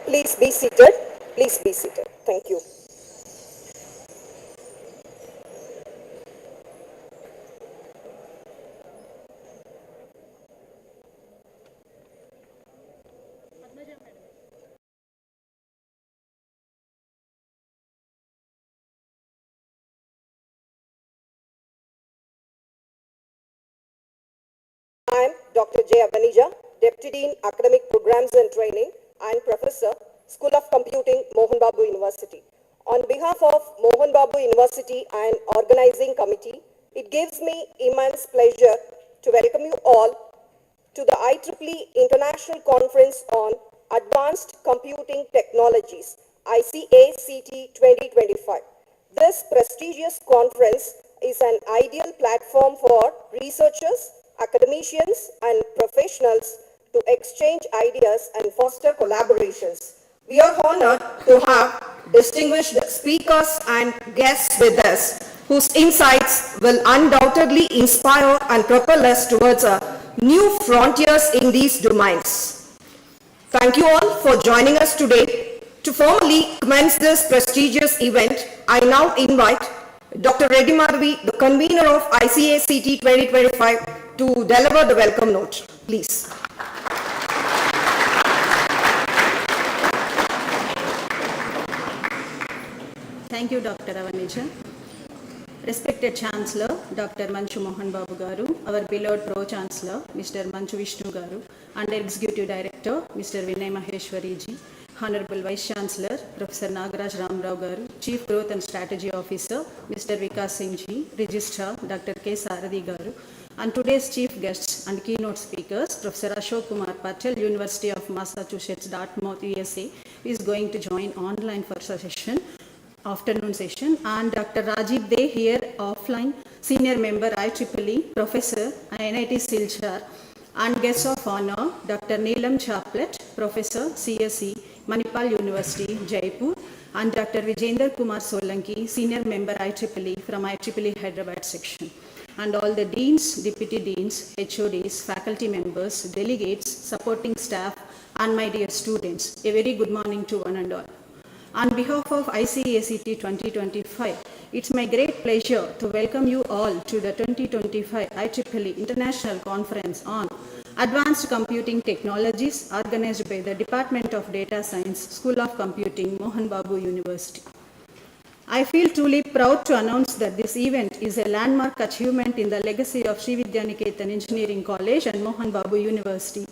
Please be seated. Please be seated. Thank you. I am Dr. J. Avanija, Deputy Dean, Academic Programs and Training and Professor, School of Computing, Mohan Babu University. On behalf of Mohan Babu University and Organizing Committee, it gives me immense pleasure to welcome you all to the IEEE International Conference on Advanced Computing Technologies, ICACT 2025. This prestigious conference is an ideal platform for researchers, academicians, and professionals to exchange ideas and foster collaborations. We are honored to have distinguished speakers and guests with us, whose insights will undoubtedly inspire and propel us towards new frontiers in these domains. Thank you all for joining us today. To formally commence this prestigious event, I now invite Dr. Reddy Madhavi, the convener of ICACT 2025, to deliver the welcome note. Please. Thank you, Dr. Avanija. Respected Chancellor, Dr. Mohan Babu Garu, our beloved Pro-Chancellor, Mr. Manchu Vishnu Garu, and Executive Director, Mr. Vinay Maheshwari ji, Honorable Vice Chancellor, Professor Nagaraj Ramrao Garu, Chief Growth and Strategy Officer, Mr. Vikas Singh ji, Registrar, Dr. K. Saradi Garu, and today's chief guests and keynote speakers, Professor Ashok Kumar Patel, University of Massachusetts, Dartmouth, USA, is going to join online for session. Afternoon session, and Dr. Rajiv Dey here offline, Senior Member IEEE, Professor NIT Silchar, and guests of honor, Dr. Neelam Chaplet, Professor CSE, Manipal University, Jaipur, and Dr. Vijender Kumar Solanki, Senior Member IEEE from IEEE Hyderabad section, and all the deans, deputy deans, HODs, faculty members, delegates, supporting staff, and my dear students, a very good morning to one and all. On behalf of ICACT 2025, it's my great pleasure to welcome you all to the 2025 IEEE International Conference on Advanced Computing Technologies, organized by the Department of Data Science, School of Computing, Mohan Babu University. I feel truly proud to announce that this event is a landmark achievement in the legacy of Sri Vidyaniketan Engineering College and Mohan Babu University,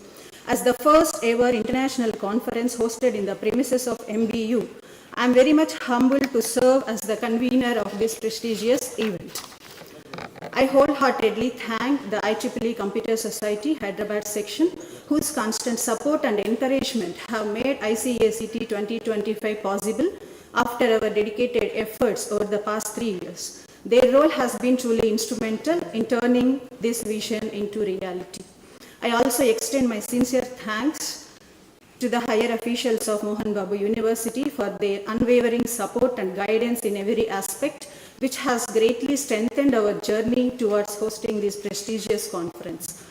as the first ever international conference hosted in the premises of MBU. I am very much humbled to serve as the convener of this prestigious event. I wholeheartedly thank the IEEE Computer Society Hyderabad section, whose constant support and encouragement have made ICACT 2025 possible after our dedicated efforts over the past 3 years. Their role has been truly instrumental in turning this vision into reality. I also extend my sincere thanks to the higher officials of Mohan Babu University for their unwavering support and guidance in every aspect, which has greatly strengthened our journey towards hosting this prestigious conference.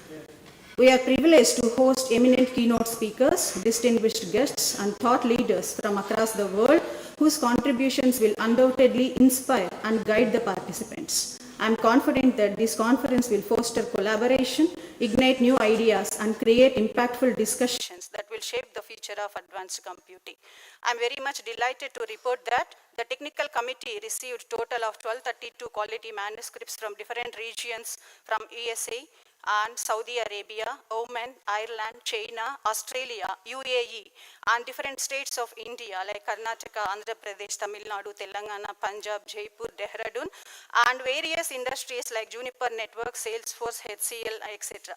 We are privileged to host eminent keynote speakers, distinguished guests, and thought leaders from across the world, whose contributions will undoubtedly inspire and guide the participants. I am confident that this conference will foster collaboration, ignite new ideas, and create impactful discussions that will shape the future of advanced computing. I am very much delighted to report that the technical committee received a total of 1232 quality manuscripts from different regions from USA and Saudi Arabia, Oman, Ireland, China, Australia, UAE, and different states of India like Karnataka, Andhra Pradesh, Tamil Nadu, Telangana, Punjab, Jaipur, Dehradun, and various industries like Juniper Network, Salesforce, HCL, etc.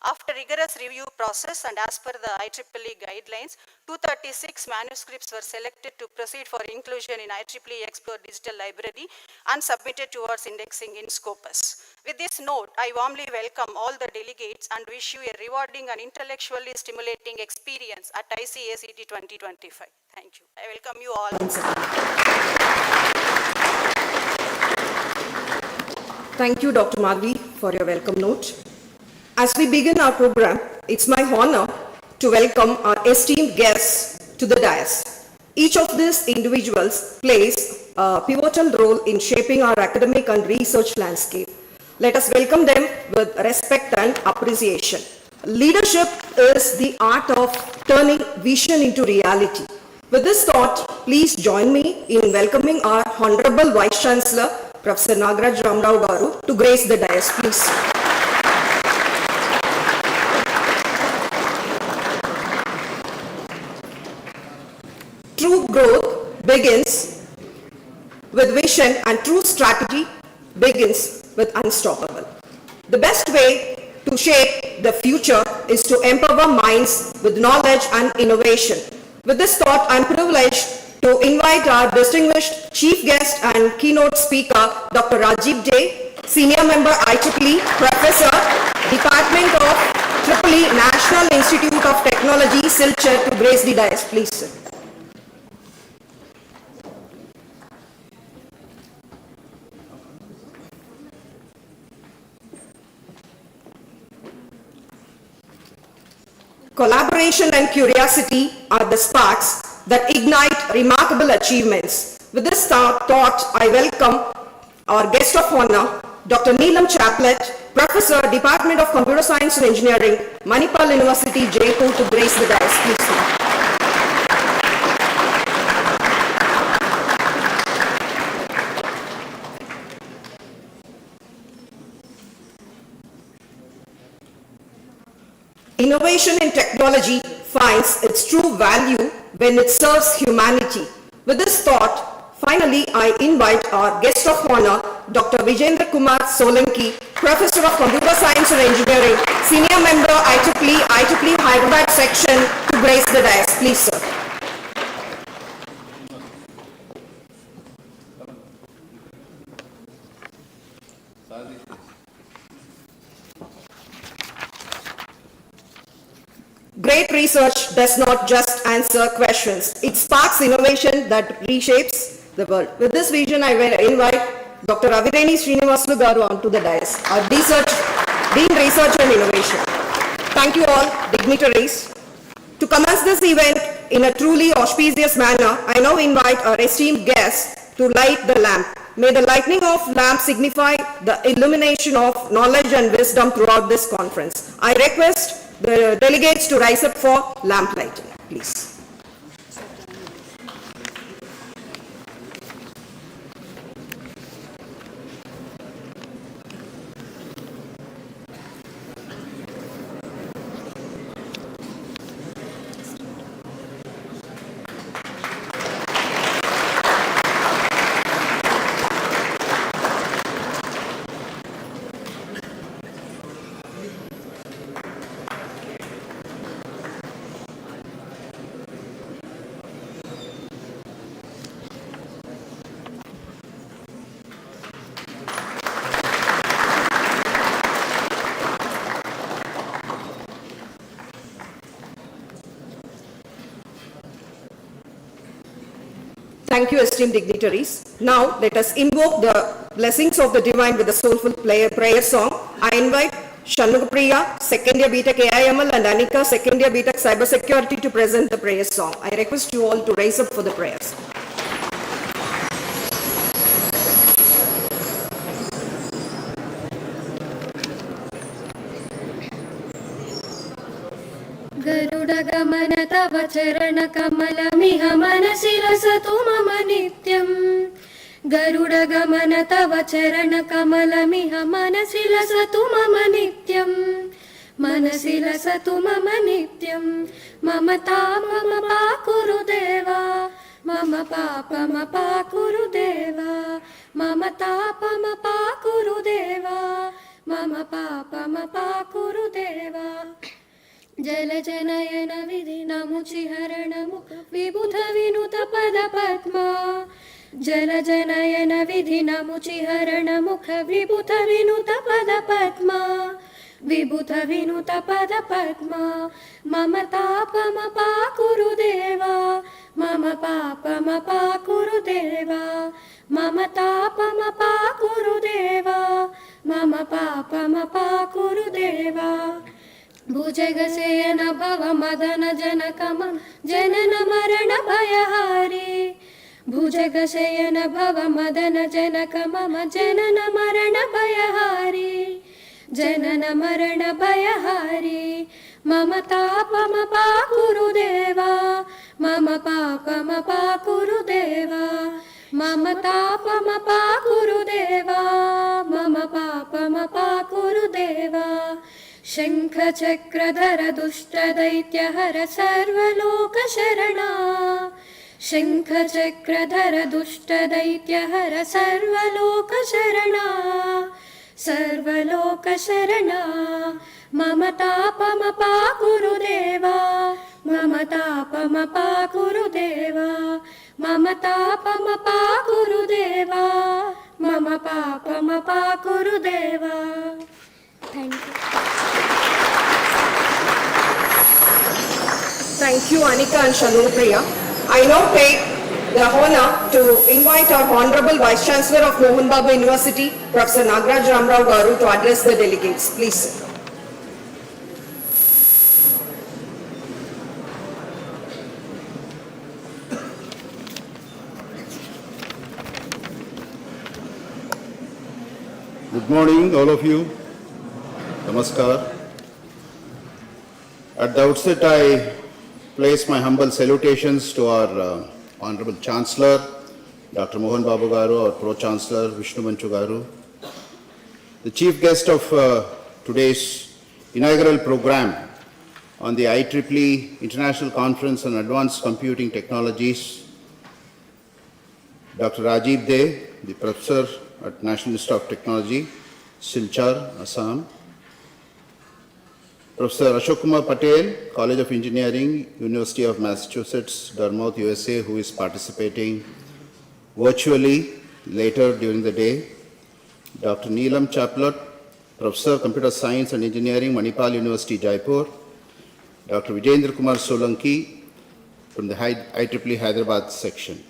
After rigorous review process and as per the IEEE guidelines, 236 manuscripts were selected to proceed for inclusion in IEEE Expert Digital Library and submitted towards indexing in Scopus. With this note, I warmly welcome all the delegates and wish you a rewarding and intellectually stimulating experience at ICACT 2025. Thank you. I welcome you all. Thank you, Dr. Madhavi, for your welcome note. As we begin our program, it's my honor to welcome our esteemed guests to the dais. Each of these individuals plays a pivotal role in shaping our academic and research landscape. Let us welcome them with respect and appreciation. Leadership is the art of turning vision into reality. With this thought, please join me in welcoming our Honorable Vice Chancellor, Professor Nagaraj Ramarao Garu, to grace the dais, please. True growth begins with vision and true strategy begins with unstoppable. The best way to shape the future is to empower minds with knowledge and innovation. With this thought, I am privileged to invite our distinguished chief guest and keynote speaker, Dr. Rajiv J, Senior Member IEEE, Professor, Department of IEEE, National Institute of Technology, Silchar, to grace the dais, please, sir. Collaboration and curiosity are the sparks that ignite remarkable achievements. With this thought, I welcome our guest of honor, Dr. Neelam Chaplet, Professor, Department of Computer Science and Engineering, Manipal University, Jaipur, to grace the dais, please, sir. Innovation in technology finds its true value when it serves humanity. With this thought, finally, I invite our guest of honor, Dr. Vijendra Kumar Solanki, Professor of Computer Science and Engineering, Senior Member IEEE Hyderabad Section, to grace the dais, please, sir. Great research does not just answer questions. It sparks innovation that reshapes the world. With this vision, I will invite Dr. Avireni Srinivasulu Garu onto the dais, our Dean Research and Innovation. Thank you all, dignitaries. To commence this event in a truly auspicious manner, I now invite our esteemed guests to light the lamp. May the lighting of lamp signify the illumination of knowledge and wisdom throughout this conference. I request the delegates to rise up for lamp lighting, please. Thank you, esteemed dignitaries. Now, let us invoke the blessings of the divine with a soulful prayer song. I invite Shanmugapriya, second year BTech AIML, and Anika, second year BTech Cybersecurity, to present the prayer song. I request you all to rise up for the prayers. गरुडगमन तव चरण कमलमिह मनसि लसतु मम नित्यम् गरुडगमन तव चरण कमलमिह मनसि लसतु मम नित्यम् मनसि लसतु मम नित्यम् ममता मम पाकुरु देवा मम पापम पाकुरु देवा मम तापम पाकुरु देवा मम पापम पाकुरु देवा जलजनयन विधिनमुचिहरण मुख विबुध विनुत पद पद्मा जलजनयन विधिनमुचिहरण मुख विबुध विनुत पद पद्मा विबुध विनुत पद पद्मा मम तापम पाकुरु देवा मम पापम पाकुरु देवा मम तापम पाकुरु देवा मम पापम पाकुरु देवा भुजगसेन भव मदन जनक मम जनन मरण भयहारी भुजगशयन भव मदन जनक मम जनन मरण भयहारी जनन मरण भयहारी मम तापम पाकुरु देवा मम पापम पाकुरु देवा मम तापम पाकुरु देवा मम पापम पाकुरु देवा शंख चक्रधर दुष्ट दैत्यहर सर्वलोक शरणा शंख चक्रधर दुष्ट दैत्यहर सर्वलोक शरणा सर्वलोक शरणा मम तापम पाकुरु देवा मम तापम पाकुरु देवा मम तापम पाकुरु देवा मम पापम पाकुरु देवा. Thank you. Thank you, Anika and Shanupriya. I now take the honor to invite our Honorable Vice Chancellor of Mohan Babu University, Professor Nagaraj Ramrao Garu, to address the delegates. Please. Good morning, all of you. Namaskar. At the outset, I place my humble salutations to our Honorable Chancellor, Dr. Mohan Babu Garu, our Pro-Chancellor, Vishnu Manchu Garu, the chief guest of today's inaugural program on the IEEE International Conference on Advanced Computing Technologies, Dr. Rajiv De, the Professor at National Institute of Technology, Silchar, Assam, Professor Ashok Kumar Patel, College of Engineering, University of Massachusetts, Dartmouth, USA, who is participating virtually later during the day, Dr. Neelam Chaplot, Professor Computer Science and Engineering, Manipal University, Jaipur, Dr. Vijendra Kumar Solanki from the IEEE Hyderabad section.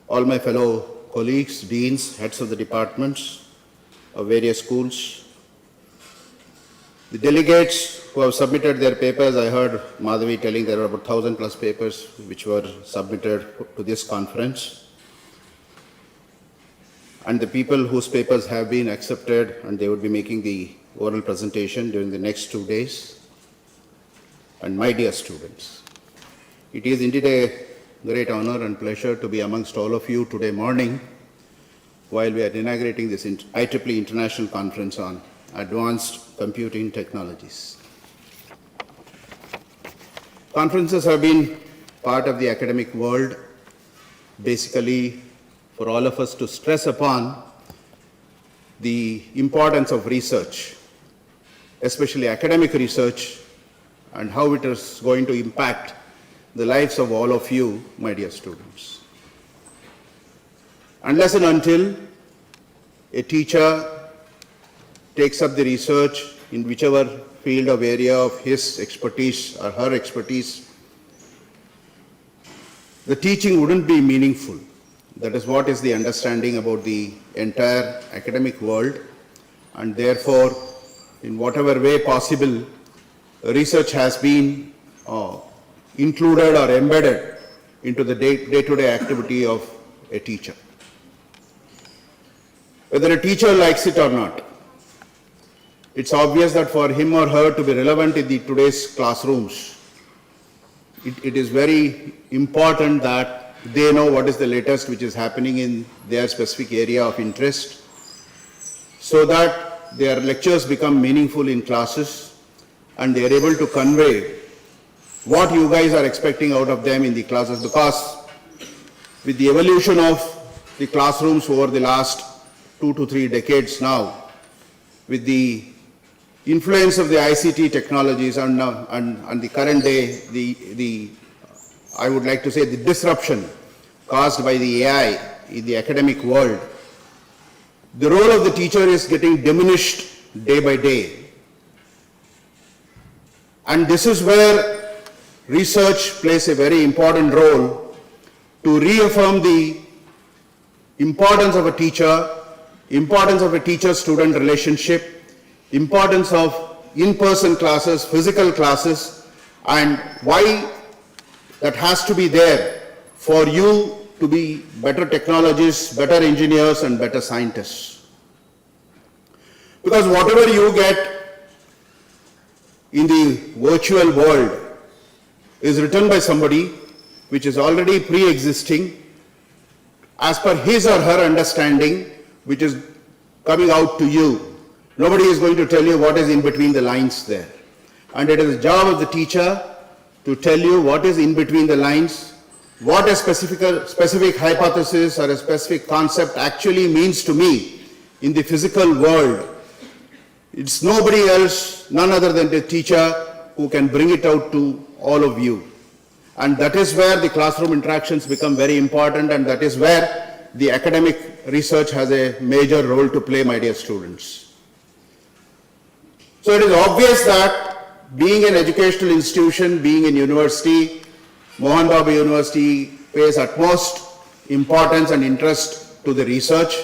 All my fellow colleagues, deans, heads of the departments of various schools, the delegates who have submitted their papers. I heard Madhavi telling there are about 1,000 plus papers which were submitted to this conference, and the people whose papers have been accepted and they would be making the oral presentation during the next 2 days. And my dear students, it is indeed a great honor and pleasure to be amongst all of you today morning while we are inaugurating this IEEE International Conference on Advanced Computing Technologies. Conferences have been part of the academic world, basically for all of us to stress upon the importance of research, especially academic research, and how it is going to impact the lives of all of you, my dear students. Unless and until a teacher takes up the research in whichever field of area of his expertise or her expertise, the teaching wouldn't be meaningful. That is what is the understanding about the entire academic world, and therefore, in whatever way possible, research has been included or embedded into the day-to-day activity of a teacher. Whether a teacher likes it or not, it's obvious that for him or her to be relevant in today's classrooms, it is very important that they know what is the latest which is happening in their specific area of interest, so that their lectures become meaningful in classes and they are able to convey what you guys are expecting out of them in the classes. Because with the evolution of the classrooms over the last 2 to 3 decades now, with the influence of the ICT technologies and the current day, I would like to say the disruption caused by the AI in the academic world, the role of the teacher is getting diminished day by day. And this is where research plays a very important role to reaffirm the importance of a teacher, importance of a teacher-student relationship, importance of in-person classes, physical classes, and why that has to be there for you to be better technologists, better engineers, and better scientists. Because whatever you get in the virtual world is written by somebody which is already pre-existing as per his or her understanding, which is coming out to you. Nobody is going to tell you what is in between the lines there. And it is the job of the teacher to tell you what is in between the lines, what a specific hypothesis or a specific concept actually means to me in the physical world. It's nobody else, none other than the teacher who can bring it out to all of you. And that is where the classroom interactions become very important, and that is where the academic research has a major role to play, my dear students. So it is obvious that being an educational institution, being in university, Mohan Babu University pays utmost importance and interest to the research.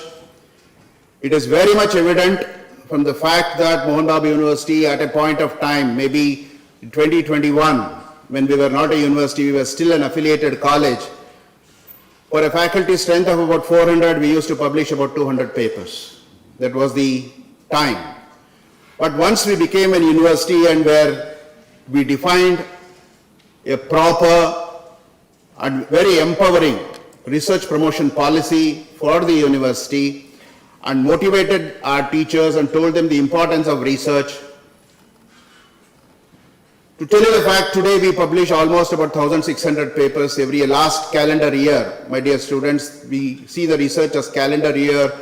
It is very much evident from the fact that Mohan Babu University at a point of time, maybe in 2021, when we were not a university, we were still an affiliated college. For a faculty strength of about 400, we used to publish about 200 papers. That was the time. But once we became a university and where we defined a proper and very empowering research promotion policy for the university and motivated our teachers and told them the importance of research. To tell you the fact, today we publish almost about 1,600 papers every last calendar year. My dear students, we see the research as calendar year,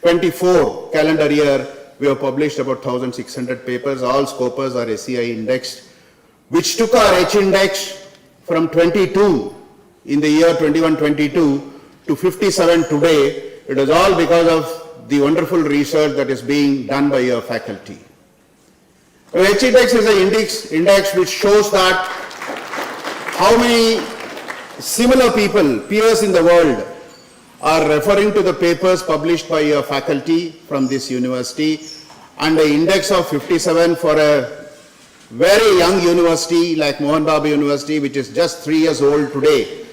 24 calendar year, we have published about 1,600 papers, all Scopus or SCI indexed, which took our H index from 22 in the year 21-22 to 57 today. It is all because of the wonderful research that is being done by your faculty. H index is an index which shows that how many similar people, peers in the world, are referring to the papers published by your faculty from this university, and an index of 57 for a very young university like Mohan Babu University, which is just 3 years old today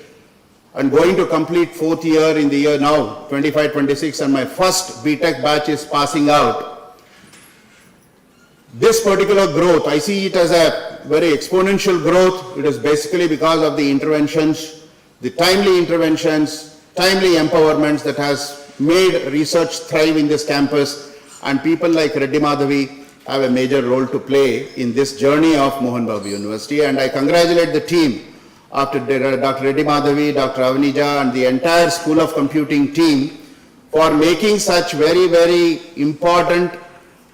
and going to complete 4th year in the year now, 25-26, and my first BTech batch is passing out. This particular growth, I see it as a very exponential growth. It is basically because of the interventions, the timely interventions, timely empowerments that has made research thrive in this campus, and people like Reddy Madhavi have a major role to play in this journey of Mohan Babu University. And I congratulate the team after Dr. Reddy Madhavi, Dr. Avanija, and the entire School of Computing team for making such very, very important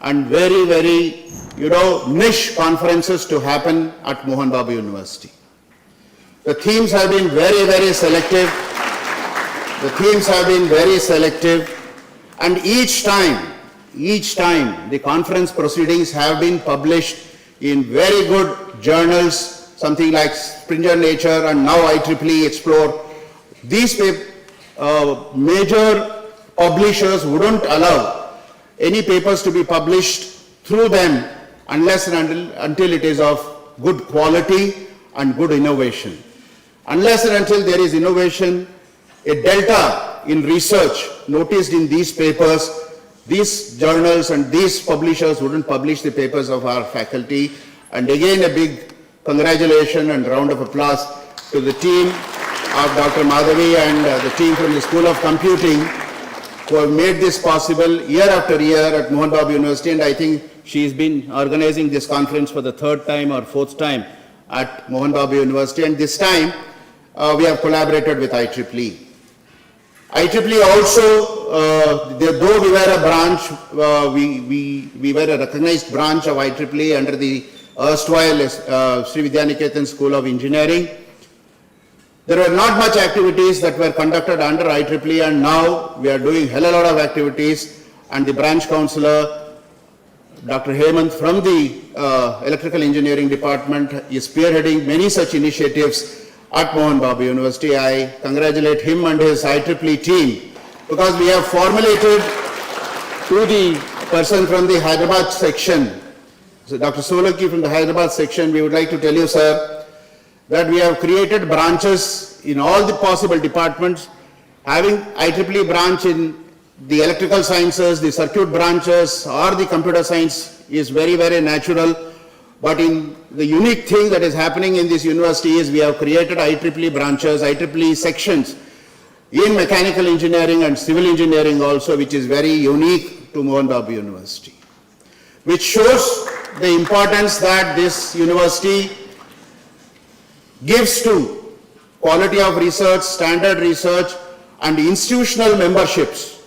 and very, very, niche conferences to happen at Mohan Babu University. The themes have been very, very selective. The themes have been very selective, and each time the conference proceedings have been published in very good journals, something like Springer Nature and now IEEE Explore. These major publishers wouldn't allow any papers to be published through them unless and until it is of good quality and good innovation. Unless and until there is innovation, a delta in research noticed in these papers, these journals and these publishers wouldn't publish the papers of our faculty. And again, a big congratulations and round of applause to the team of Dr. Madhavi and the team from the School of Computing who have made this possible year after year at Mohan Babu University. And I think she's been organizing this conference for the 3rd time or 4th time at Mohan Babu University. And this time, we have collaborated with IEEE. IEEE also, though we were a branch, we were a recognized branch of IEEE under the erstwhile Sri Vidyaniketan School of Engineering. There were not much activities that were conducted under IEEE, and now we are doing hell a lot of activities, and the branch counselor, Dr. Hemant from the Electrical Engineering Department is spearheading many such initiatives at Mohan Babu University. I congratulate him and his IEEE team because we have formulated to the person from the Hyderabad section So Dr. Solanki from the Hyderabad section, we would like to tell you, sir, that we have created branches in all the possible departments, having IEEE branch in the electrical sciences, the circuit branches, or the computer science is very, very natural. But in the unique thing that is happening in this university is we have created IEEE branches, IEEE sections in mechanical engineering and civil engineering also, which is very unique to Mohan Babu University, which shows the importance that this university gives to quality of research, standard research, and institutional memberships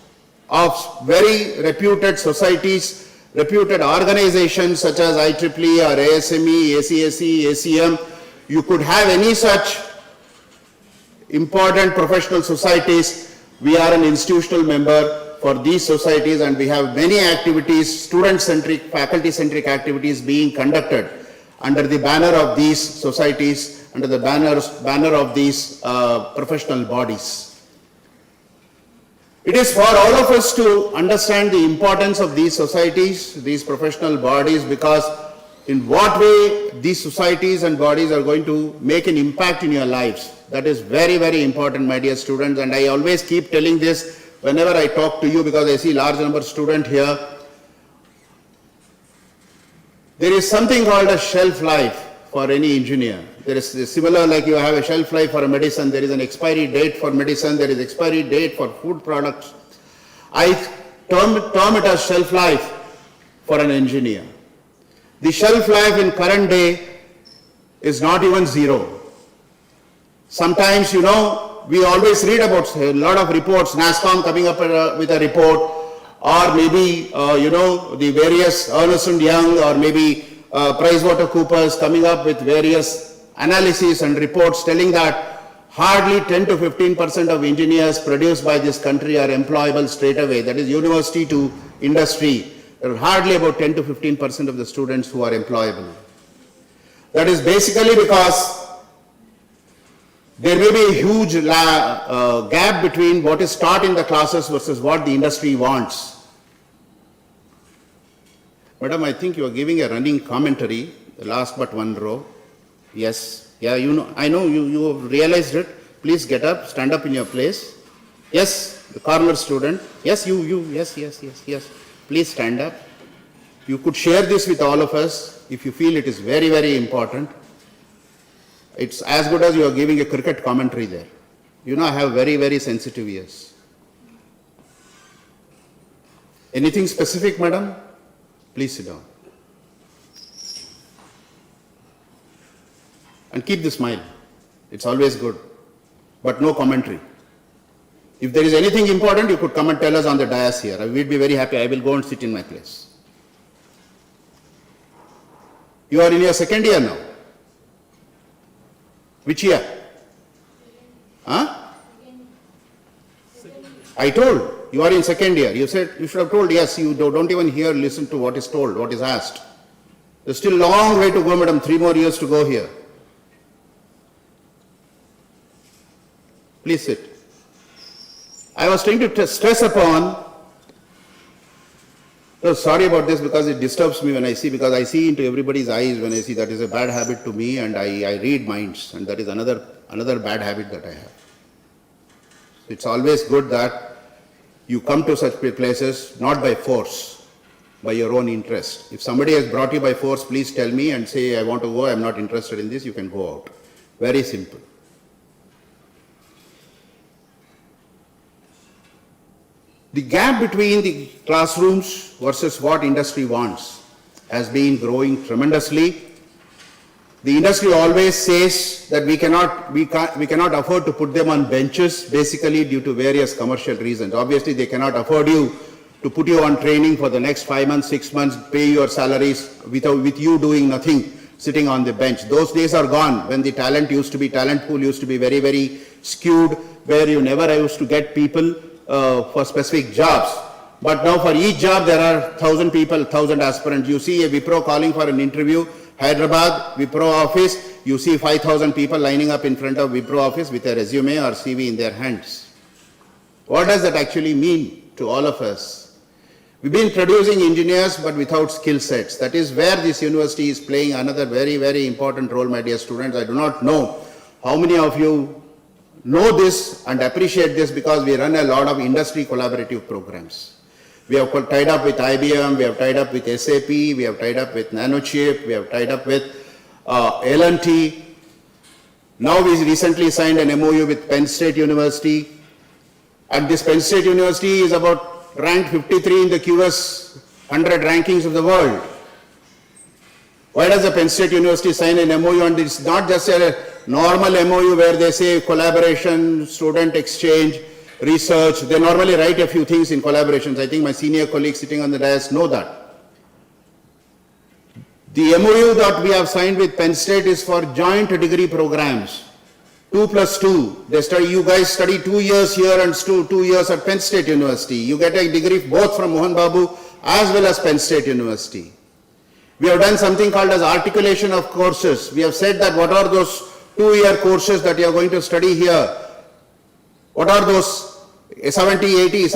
of very reputed societies, reputed organizations such as IEEE or ASME, ACSE, ACM. You could have any such important professional societies. We are an institutional member for these societies, and we have many activities, student-centric, faculty-centric activities being conducted under the banner of these societies, under the banner of these professional bodies. It is for all of us to understand the importance of these societies, these professional bodies, because in what way these societies and bodies are going to make an impact in your lives. That is very, very important, my dear students, and I always keep telling this whenever I talk to you, because I see large number of students here. There is something called a shelf life for any engineer. There is similar, like you have a shelf life for a medicine, there is an expiry date for medicine, there is expiry date for food products. I term it as shelf life for an engineer. The shelf life in current day is not even zero. Sometimes, you know, we always read about a lot of reports, NASCOM coming up with a report, or maybe, you know, the various Ernst & Young, or maybe PricewaterhouseCoopers coming up with various analyses and reports telling that hardly 10 to 15% of engineers produced by this country are employable straight away. That is university to industry. There are hardly about 10 to 15% of the students who are employable. That is basically because there may be a huge gap between what is taught in the classes versus what the industry wants. Madam, I think you are giving a running commentary, the last but one row. Yes, yeah, you know, I know you have realized it. Please get up, stand up in your place. Yes, the corner student. Yes, yes. Please stand up. You could share this with all of us if you feel it is very, very important. It's as good as you are giving a cricket commentary there. You know, I have very, very sensitive ears. Anything specific, madam? Please sit down. And keep the smile. It's always good. But no commentary. If there is anything important, you could come and tell us on the dais here. We'd be very happy. I will go and sit in my place. You are in your second year now. Which year? Huh? I told. You are in second year. You said, you should have told, yes, you don't even hear, listen to what is told, what is asked. There's still a long way to go, madam. 3 more years to go here. Please sit. I was trying to stress upon, sorry about this because it disturbs me when I see, because I see into everybody's eyes when I see. That is a bad habit to me, and I read minds, and that is another bad habit that I have. It's always good that you come to such places not by force, by your own interest. If somebody has brought you by force, please tell me and say, I want to go, I'm not interested in this, you can go out. Very simple. The gap between the classrooms versus what industry wants has been growing tremendously. The industry always says that we cannot afford to put them on benches, basically due to various commercial reasons. Obviously, they cannot afford you to put you on training for the next 5 months, 6 months, pay your salaries with you doing nothing, sitting on the bench. Those days are gone when the talent pool used to be very, very skewed, where you never used to get people for specific jobs. But now for each job there are 1,000 people, 1,000 aspirants. You see a Wipro calling for an interview, Hyderabad, Wipro office, you see 5,000 people lining up in front of Wipro office with a resume or CV in their hands. What does that actually mean to all of us? We've been producing engineers but without skill sets. That is where this university is playing another very, very important role, my dear students. I do not know how many of you know this and appreciate this, because we run a lot of industry collaborative programs. We have tied up with IBM, we have tied up with SAP, we have tied up with Nanochip, we have tied up with L&T. Now we recently signed an MOU with Penn State University. And this Penn State University is about ranked 53 in the QS 100 rankings of the world. Why does the Penn State University sign an MOU? And it's not just a normal MOU where they say collaboration, student exchange, research. They normally write a few things in collaborations. I think my senior colleagues sitting on the dais know that. The MOU that we have signed with Penn State is for joint degree programs. 2+2. They study, you guys study 2 years here and 2 years at Penn State University. You get a degree both from Mohan Babu as well as Penn State University. We have done something called as articulation of courses. We have said that what are those 2-year courses that you are going to study here? What are those 70 or 80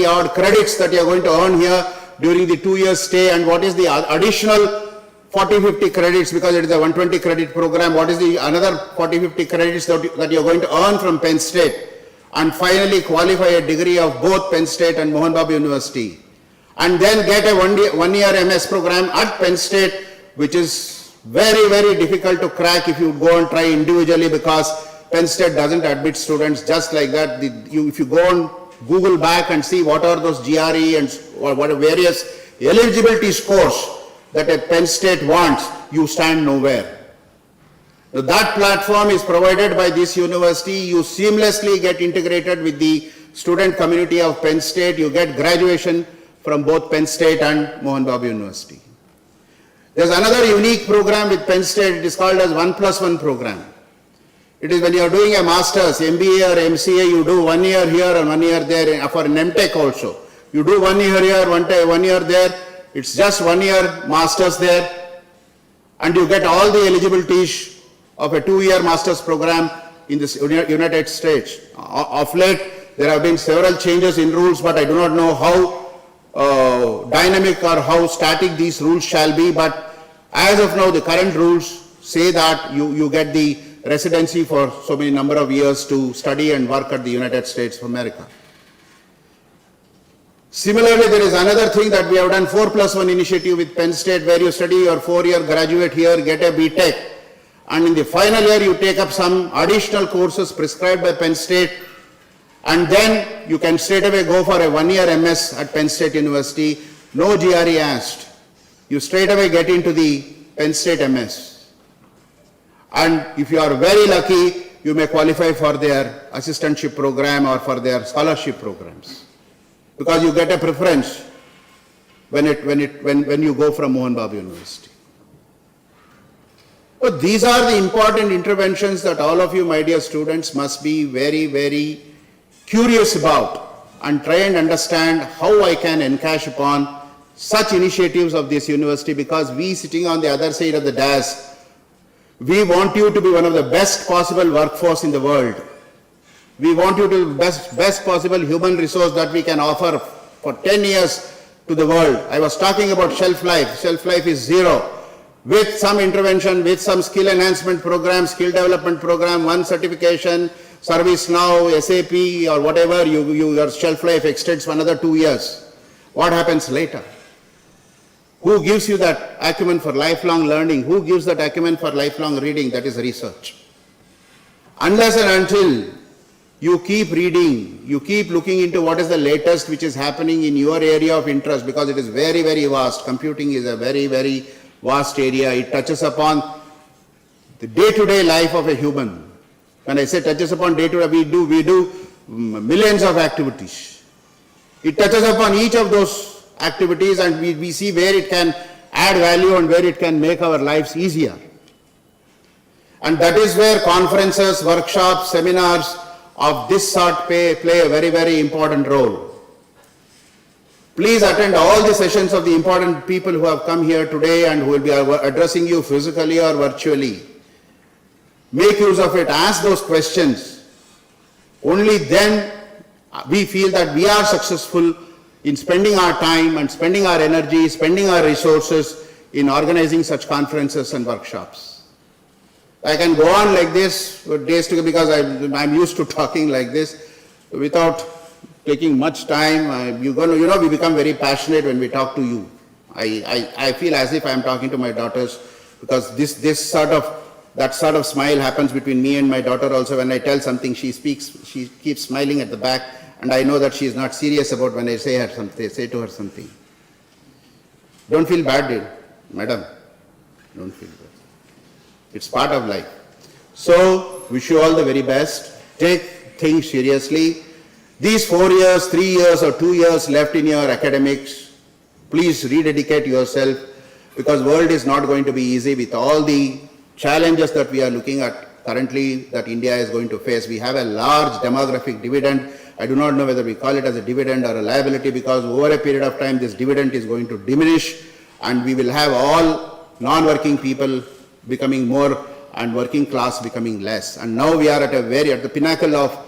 odd credits that you are going to earn here during the 2-year stay, and what is the additional 40-50 credits, because it is a 120 credit program, what is the another 40-50 credits that you are going to earn from Penn State, and finally qualify a degree of both Penn State and Mohan Babu University, and then get a one-year MS program at Penn State, which is very, very difficult to crack if you go and try individually, because Penn State doesn't admit students just like that. If you go and Google back and see what are those GRE and what are various eligibility scores that a Penn State wants, you stand nowhere. So that platform is provided by this university. You seamlessly get integrated with the student community of Penn State. You get graduation from both Penn State and Mohan Babu University. There's another unique program with Penn State. It is called as 1+1 program. It is when you are doing a master's, MBA or MCA, you do 1 year here and 1 year there. For an MTech also, you do 1 year here, 1 year there. It's just 1 year master's there, and you get all the eligibilities of a 2-year master's program in the United States. Of late, there have been several changes in rules, but I do not know how dynamic or how static these rules shall be. But as of now, the current rules say that you get the residency for so many number of years to study and work at the United States of America. Similarly, there is another thing that we have done, 4+1 initiative with Penn State, where you study your 4-year graduate here, get a BTech, and in the final year you take up some additional courses prescribed by Penn State, and then you can straight away go for a 1-year MS at Penn State University, no GRE asked. You straight away get into the Penn State MS. And if you are very lucky, you may qualify for their assistantship program or for their scholarship programs, because you get a preference when you go from Mohan Babu University. But these are the important interventions that all of you, my dear students, must be very, very curious about and try and understand how I can encash upon such initiatives of this university, because we sitting on the other side of the dais, we want you to be one of the best possible workforce in the world. We want you to be the best possible human resource that we can offer for 10 years to the world. I was talking about shelf life. Shelf life is 0. With some intervention, with some skill enhancement program, skill development program, one certification, ServiceNow, SAP or whatever, your shelf life extends for another 2 years. What happens later? Who gives you that acumen for lifelong learning? Who gives that acumen for lifelong reading? That is research. Unless and until you keep reading, you keep looking into what is the latest which is happening in your area of interest, because it is very, very vast. Computing is a very, very vast area. It touches upon the day-to-day life of a human. When I say touches upon day-to-day, we do millions of activities. It touches upon each of those activities, and we see where it can add value and where it can make our lives easier. And that is where conferences, workshops, seminars of this sort play a very, very important role. Please attend all the sessions of the important people who have come here today and who will be addressing you physically or virtually. Make use of it, ask those questions. Only then we feel that we are successful in spending our time and spending our energy, spending our resources in organizing such conferences and workshops. I can go on like this for days together because I'm used to talking like this without taking much time. We become very passionate when we talk to you. I feel as if I'm talking to my daughters because that sort of smile happens between me and my daughter also. When I tell something, she keeps smiling at the back, and I know that she is not serious about when I say to her something. Don't feel bad, dear. Madam. Don't feel bad. It's part of life. So, wish you all the very best. Take things seriously. These 4 years, 3 years or 2 years left in your academics, please rededicate yourself, because world is not going to be easy with all the challenges that we are looking at currently that India is going to face. We have a large demographic dividend. I do not know whether we call it as a dividend or a liability, because over a period of time this dividend is going to diminish and we will have all non-working people becoming more and working class becoming less. And now we are at the pinnacle of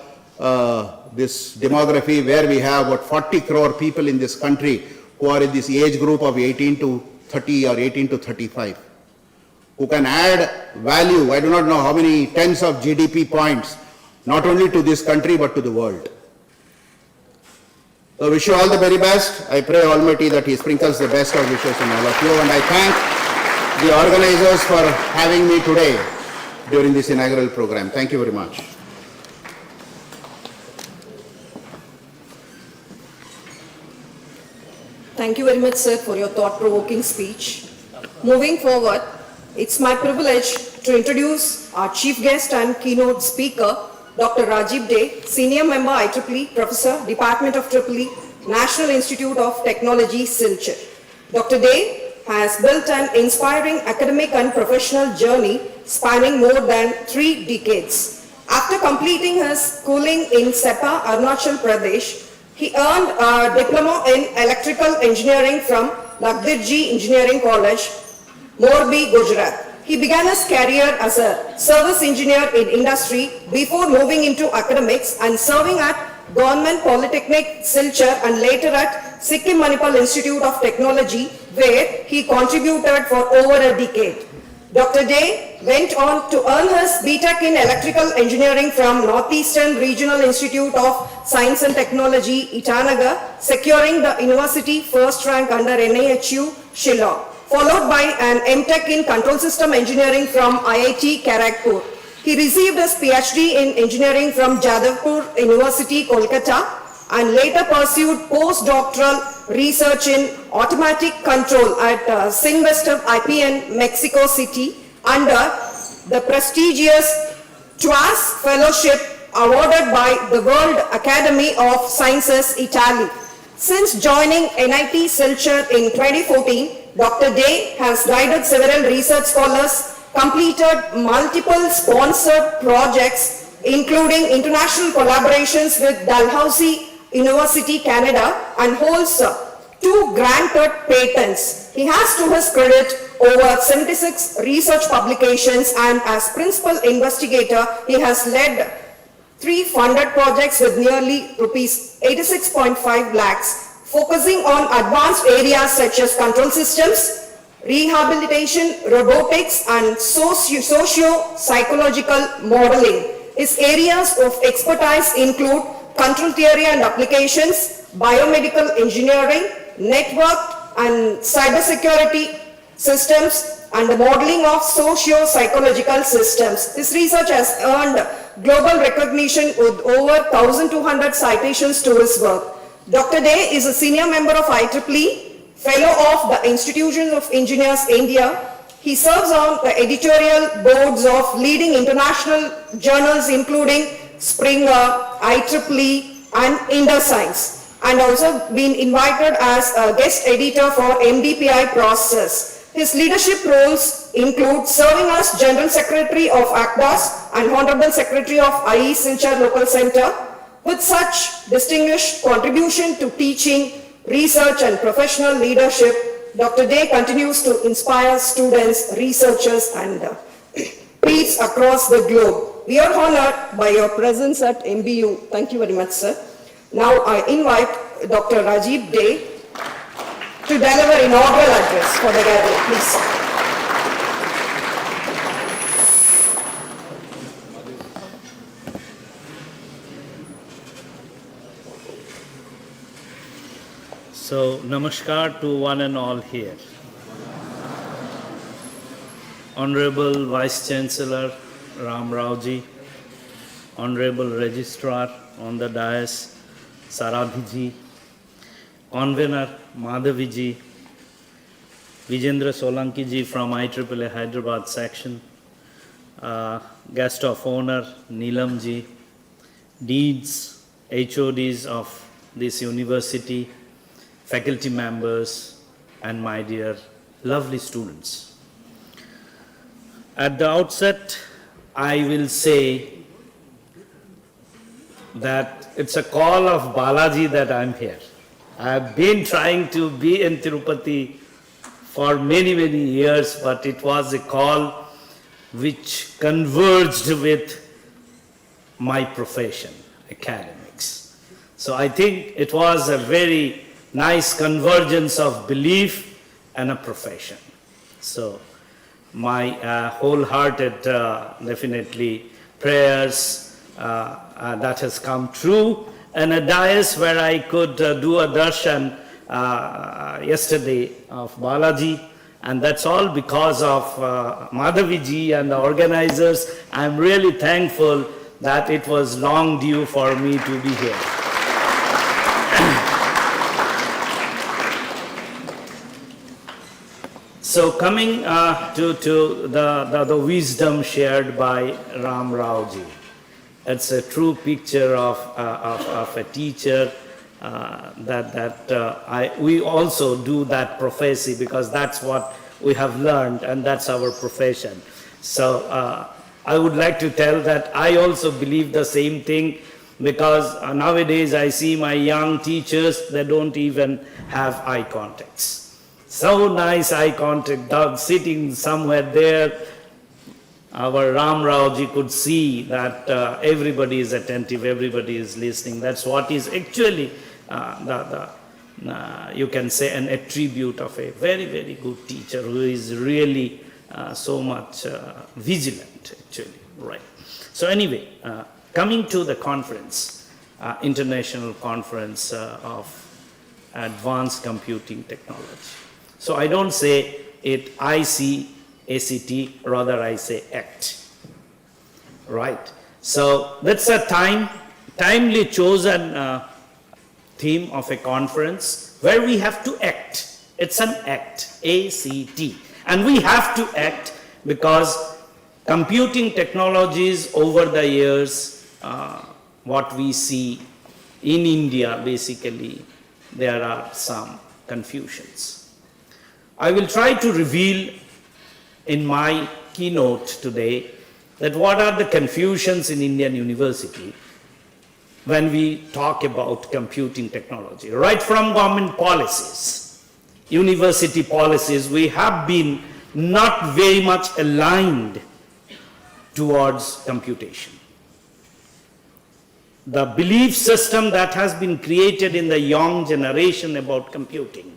this demography, where we have about 40 crore people in this country who are in this age group of 18 to 30 or 18 to 35, who can add value. I do not know how many tens of GDP points, not only to this country but to the world. So wish you all the very best. I pray Almighty that He sprinkles the best of wishes on all of you, and I thank the organizers for having me today during this inaugural program. Thank you very much. Thank you very much, sir, for your thought-provoking speech. Moving forward, it's my privilege to introduce our chief guest and keynote speaker, Dr. Rajiv Dey, Senior Member IEEE, Professor, Department of IEEE, National Institute of Technology, Silchar. Dr. Dey has built an inspiring academic and professional journey spanning more than 3 decades. After completing his schooling in Sepa, Arunachal Pradesh, he earned a diploma in electrical engineering from Dignitary Engineering College, Morbi, Gujarat. He began his career as a service engineer in industry before moving into academics and serving at Government Polytechnic, Silchar, and later at Sikkim Manipal Institute of Technology, where he contributed for over a decade. Dr. Dey went on to earn his BTech in Electrical Engineering from Northeastern Regional Institute of Science and Technology, Itanagar, securing the university first rank under NIHU, Shillong, followed by an MTech in Control System Engineering from IIT Kharagpur. He received his PhD in Engineering from Jadavpur University, Kolkata, and later pursued postdoctoral research in automatic control at Singvestor IPN, Mexico City, under the prestigious TWAS Fellowship awarded by the World Academy of Sciences, Italy. Since joining NIT Silchar in 2014, Dr. Dey has guided several research scholars, completed multiple sponsored projects, including international collaborations with Dalhousie University, Canada, and holds 2 granted patents. He has, to his credit, over 76 research publications, and as principal investigator, he has led 3 funded projects with nearly rupees 86.5 lakhs, focusing on advanced areas such as control systems, rehabilitation, robotics, and socio-psychological modeling. His areas of expertise include control theory and applications, biomedical engineering, network and cybersecurity systems, and the modeling of socio-psychological systems. His research has earned global recognition with over 1,200 citations to his work. Dr. Dey is a senior member of IEEE, fellow of the Institution of Engineers, India. He serves on the editorial boards of leading international journals including Springer, IEEE, and InterScience, and also been invited as a guest editor for MDPI process. His leadership roles include serving as General Secretary of ACDAS and Honorable Secretary of IE Silchar Local Center. With such distinguished contribution to teaching, research, and professional leadership, Dr. Dey continues to inspire students, researchers, and peers across the globe. We are honored by your presence at MBU. Thank you very much, sir. Now I invite Dr. Rajiv Dey to deliver inaugural address for the gathering, please. So, namaskar to one and all here. Honorable Vice Chancellor Ram Raoji, Honorable Registrar on the dais Sarabhiji, Convener Madhaviji, Vijendra Solanki ji from IEEE Hyderabad section, guest of honor Neelam ji, deans, HODs of this university, faculty members, and my dear lovely students. At the outset, I will say that it's a call of Balaji that I'm here. I've been trying to be in Tirupati for many, many years, but it was a call which converged with my profession, academics. So I think it was a very nice convergence of belief and a profession. So my wholehearted, definitely, prayers that has come true, and a dais where I could do a darshan yesterday of Balaji, and that's all because of Madhaviji and the organizers. I'm really thankful that it was long due for me to be here. So coming to the wisdom shared by Ram Raoji, it's a true picture of a teacher we also do that prophecy, because that's what we have learned and that's our profession. So I would like to tell that I also believe the same thing, because nowadays I see my young teachers, they don't even have eye contacts. So nice eye contact, dog sitting somewhere there. Our Ram Raoji could see that everybody is attentive, everybody is listening. That's what is actually you can say an attribute of a very, very good teacher who is really so much vigilant, actually, right? So anyway, coming to the conference, international conference of advanced computing technology. So I don't say it IEEE-ICACT, rather I say ACT, right? So that's a timely chosen theme of a conference where we have to act. It's an act, A-C-T. And we have to act because computing technologies over the years, what we see in India, basically, there are some confusions. I will try to reveal in my keynote today that what are the confusions in Indian university when we talk about computing technology. Right from government policies, university policies, we have been not very much aligned towards computation. The belief system that has been created in the young generation about computing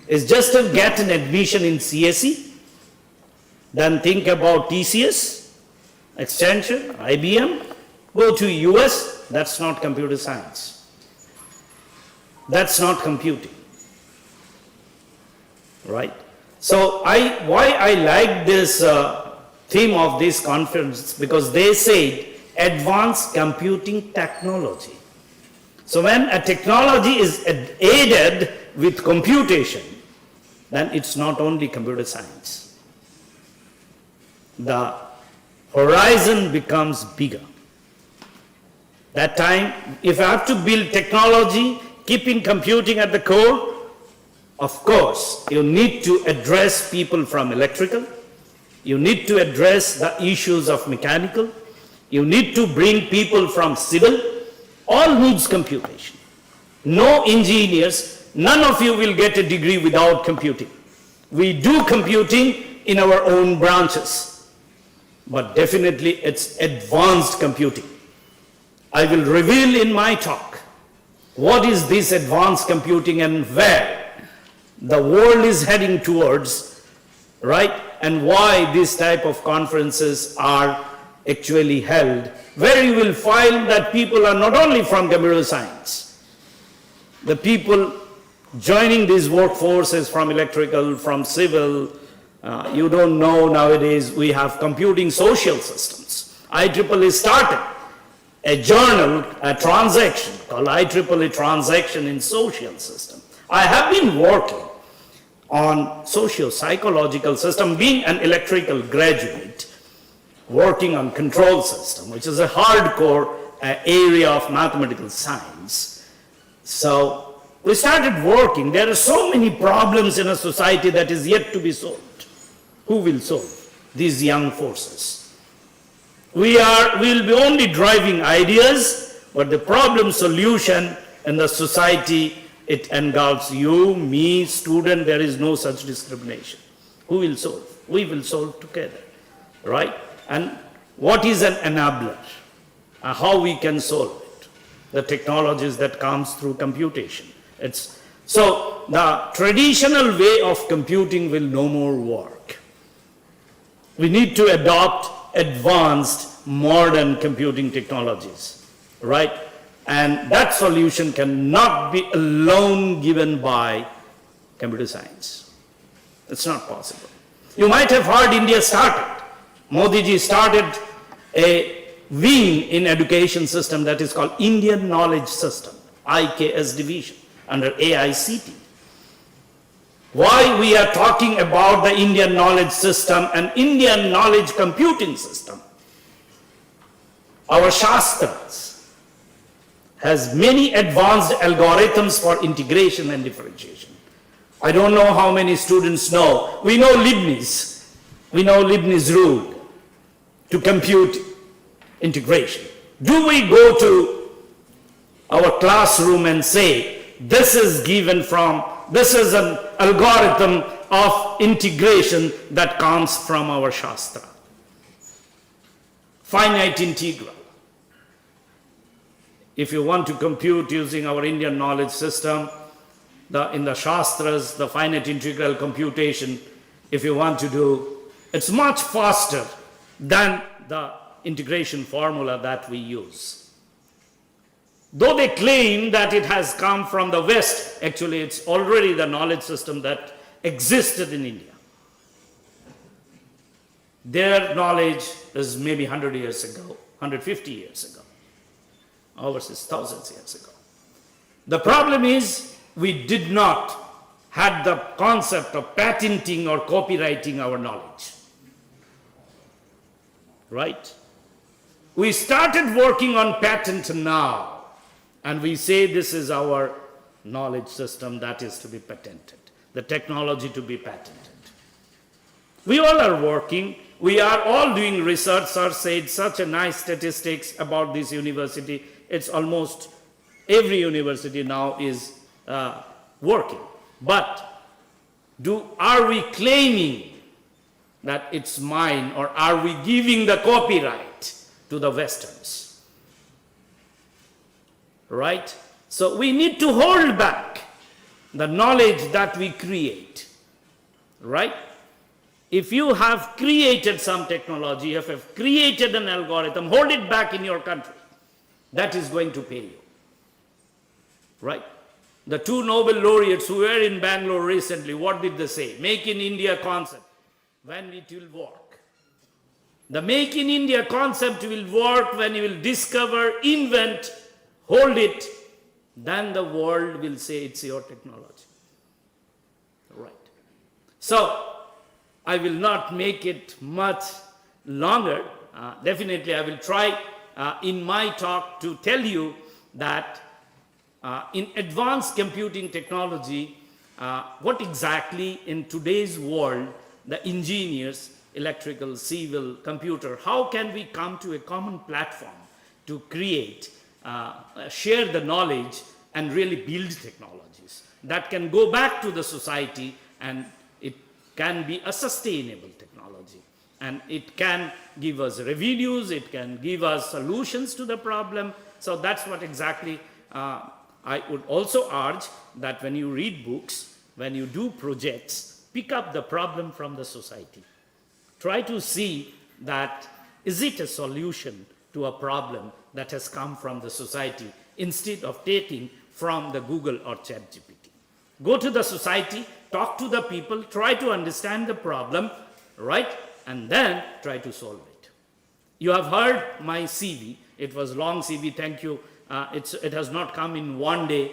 is just to get an admission in CSE, then think about TCS, Accenture, IBM, go to US, that's not computer science. That's not computing, right? So why I like this theme of this conference, because they say advanced computing technology. So when a technology is aided with computation, then it's not only computer science. The horizon becomes bigger. That time, if I have to build technology, keeping computing at the core, of course, you need to address people from electrical, you need to address the issues of mechanical, you need to bring people from civil, all needs computation. No engineers, none of you will get a degree without computing. We do computing in our own branches, but definitely it's advanced computing. I will reveal in my talk what is this advanced computing and where the world is heading towards, right? And why this type of conferences are actually held, where you will find that people are not only from computer science, the people joining these workforces from electrical, from civil, you don't know nowadays we have computing social systems. IEEE started a journal, a transaction called IEEE Transaction in Social System. I have been working on socio-psychological system, being an electrical graduate, working on control system, which is a hardcore area of mathematical science. So we started working. There are so many problems in a society that is yet to be solved. Who will solve these young forces? We will be only driving ideas, but the problem solution in the society, it engulfs you, me, student. There is no such discrimination. Who will solve? We will solve together, right? And what is an enabler? How we can solve it? The technologies that comes through computation. So the traditional way of computing will no more work. We need to adopt advanced modern computing technologies, right? And that solution cannot be alone given by computer science. It's not possible. You might have heard India started. Modi ji started a wing in education system that is called Indian Knowledge System, IKS division under AICT. Why we are talking about the Indian knowledge system and Indian knowledge computing system? Our Shastras has many advanced algorithms for integration and differentiation. I don't know how many students know. We know Leibniz. We know Leibniz rule to compute integration. Do we go to our classroom and say, this is given from, this is an algorithm of integration that comes from our Shastra? Finite integral. If you want to compute using our Indian knowledge system, in the Shastras, the finite integral computation, if you want to do, it's much faster than the integration formula that we use. Though they claim that it has come from the West, actually it's already the knowledge system that existed in India. Their knowledge is maybe 100 years ago, 150 years ago. Ours is thousands of years ago. The problem is we did not have the concept of patenting or copyrighting our knowledge. Right? We started working on patent now. And we say this is our knowledge system that is to be patented, the technology to be patented. We all are working, we are all doing research. Sir said such a nice statistics about this university. It's almost every university now is working. But are we claiming that it's mine, or are we giving the copyright to the Westerns? Right? So we need to hold back the knowledge that we create. Right? If you have created some technology, if you have created an algorithm, hold it back in your country. That is going to pay you. Right? The two Nobel laureates who were in Bangalore recently, what did they say? Make in India concept, when it will work. The Make in India concept will work when you will discover, invent, hold it, then the world will say it's your technology. Right. So, I will not make it much longer. Definitely, I will try in my talk to tell you that in advanced computing technology, what exactly in today's world, the engineers, electrical, civil, computer, how can we come to a common platform to create share the knowledge and really build technologies that can go back to the society, and it can be a sustainable technology. And it can give us revenues, it can give us solutions to the problem. So that's what exactly I would also urge that when you read books, when you do projects, pick up the problem from the society. Try to see that, is it a solution to a problem that has come from the society instead of taking from the Google or ChatGPT. Go to the society, talk to the people, try to understand the problem, right? And then try to solve it. You have heard my CV. It was long CV, thank you. It has not come in one day.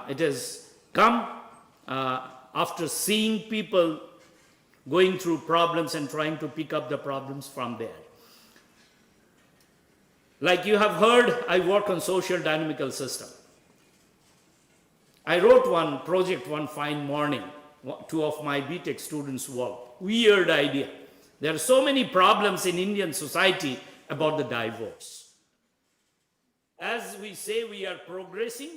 It has come after seeing people going through problems and trying to pick up the problems from there. Like you have heard, I work on social dynamical system. I wrote one project one fine morning. Two of my BTech students worked. Weird idea. There are so many problems in Indian society about the divorce. As we say, we are progressing,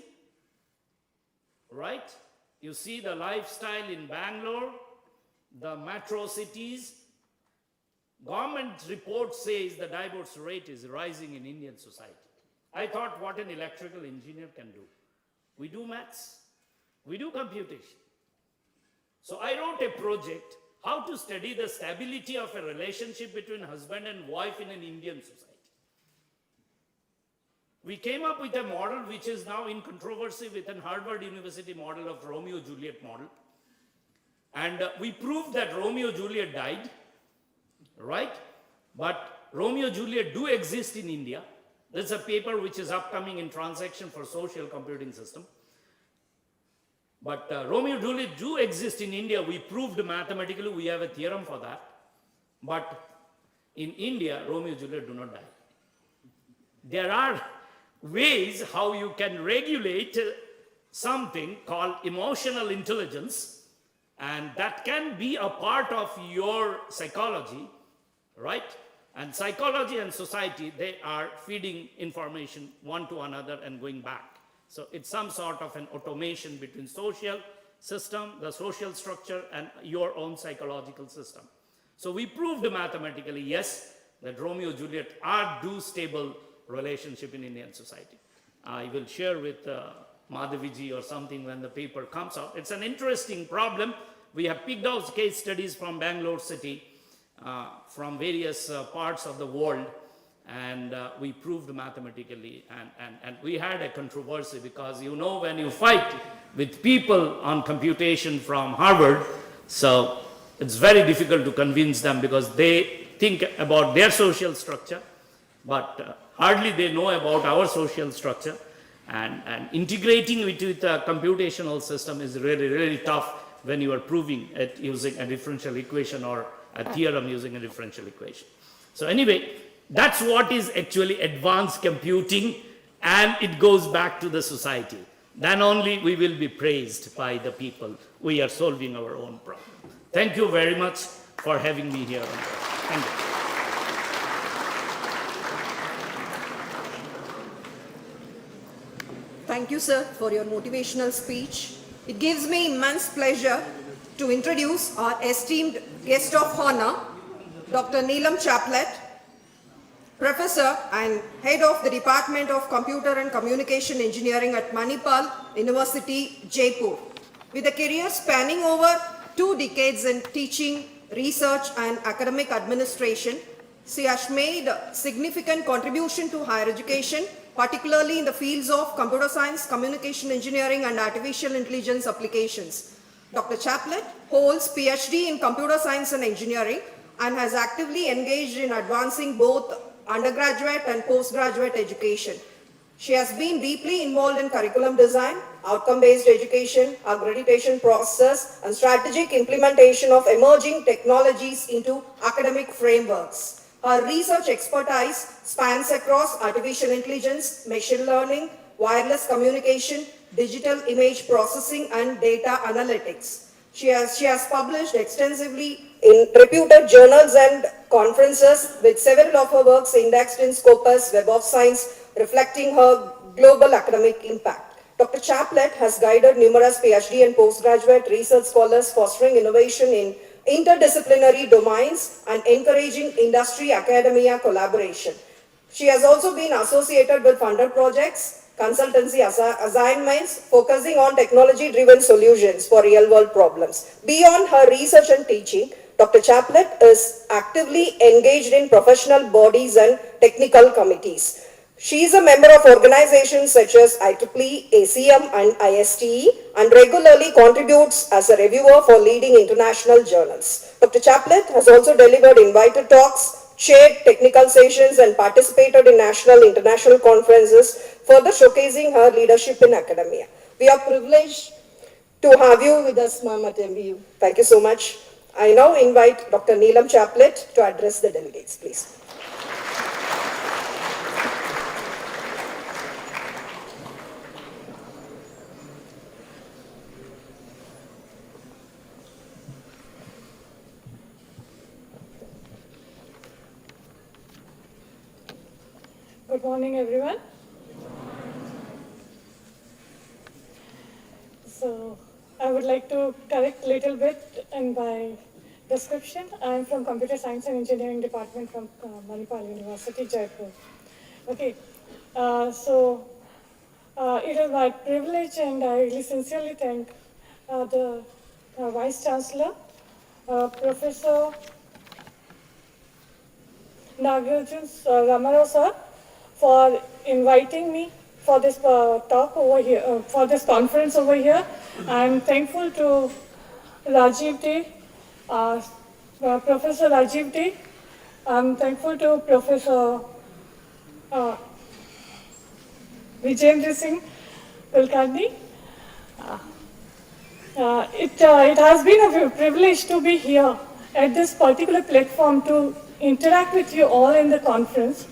right? You see the lifestyle in Bangalore, the metro cities. Government report says the divorce rate is rising in Indian society. I thought what an electrical engineer can do. We do maths, we do computation. So I wrote a project, how to study the stability of a relationship between husband and wife in an Indian society. We came up with a model which is now in controversy with an Harvard University model of Romeo-Juliet model. And we proved that Romeo-Juliet died, right? But Romeo-Juliet do exist in India. There's a paper which is upcoming in Transaction for Social Computing System. But Romeo-Juliet do exist in India. We proved mathematically, we have a theorem for that. But in India, Romeo-Juliet do not die. There are ways how you can regulate something called emotional intelligence, and that can be a part of your psychology, right? And psychology and society, they are feeding information one to another and going back. So it's some sort of an automation between social system, the social structure, and your own psychological system. So we proved mathematically, yes, that Romeo-Juliet are do stable relationship in Indian society. I will share with Madhaviji or something when the paper comes out. It's an interesting problem. We have picked out case studies from Bangalore city, from various parts of the world, and we proved mathematically, and we had a controversy because, you know, when you fight with people on computation from Harvard, so it's very difficult to convince them because they think about their social structure, but hardly they know about our social structure, and integrating it with a computational system is really, really tough when you are proving it using a differential equation or a theorem using a differential equation. So anyway, that's what is actually advanced computing, and it goes back to the society. Then only we will be praised by the people. We are solving our own problem. Thank you very much for having me here. Thank you. Thank you, sir, for your motivational speech. It gives me immense pleasure to introduce our esteemed guest of honor, Dr. Neelam Chaplet, Professor and Head of the Department of Computer and Communication Engineering at Manipal University, Jaipur. With a career spanning over 2 decades in teaching, research and academic administration, she has made a significant contribution to higher education, particularly in the fields of computer science, communication engineering and artificial intelligence applications. Dr. Chaplet holds PhD in computer science and engineering and has actively engaged in advancing both undergraduate and postgraduate education. She has been deeply involved in curriculum design, outcome-based education, accreditation process, and strategic implementation of emerging technologies into academic frameworks. Her research expertise spans across artificial intelligence, machine learning, wireless communication, digital image processing, and data analytics. She has published extensively in reputed journals and conferences, with several of her works indexed in Scopus Web of Science, reflecting her global academic impact. Dr. Chaplet has guided numerous PhD and postgraduate research scholars, fostering innovation in interdisciplinary domains and encouraging industry-academia collaboration. She has also been associated with funded projects consultancy assignments focusing on technology-driven solutions for real-world problems. Beyond her research and teaching, Dr. Chaplet is actively engaged in professional bodies and technical committees. She is a member of organizations such as IEEE, ACM and ISTE and regularly contributes as a reviewer for leading international journals. Dr. Chaplet has also delivered invited talks, chaired technical sessions and participated in national and international conferences, further showcasing her leadership in academia. We are privileged to have you with us, ma'am, at MBU. Thank you so much. I now invite Dr. Neelam Chaplet to address the delegates, please. Good morning, everyone. So, I would like to correct a little bit in my description. I am from Computer Science and Engineering Department from Manipal University, Jaipur. Okay, it is my privilege and I really sincerely thank the Vice Chancellor, Professor Nagarjun Ramarao sir, for inviting me for this talk over here, for this conference over here. I'm thankful to Rajiv Dey, Professor Rajiv Dey. I'm thankful to Professor Vijendra Singh Kulkarni. It has been a privilege to be here at this particular platform to interact with you all in the conference,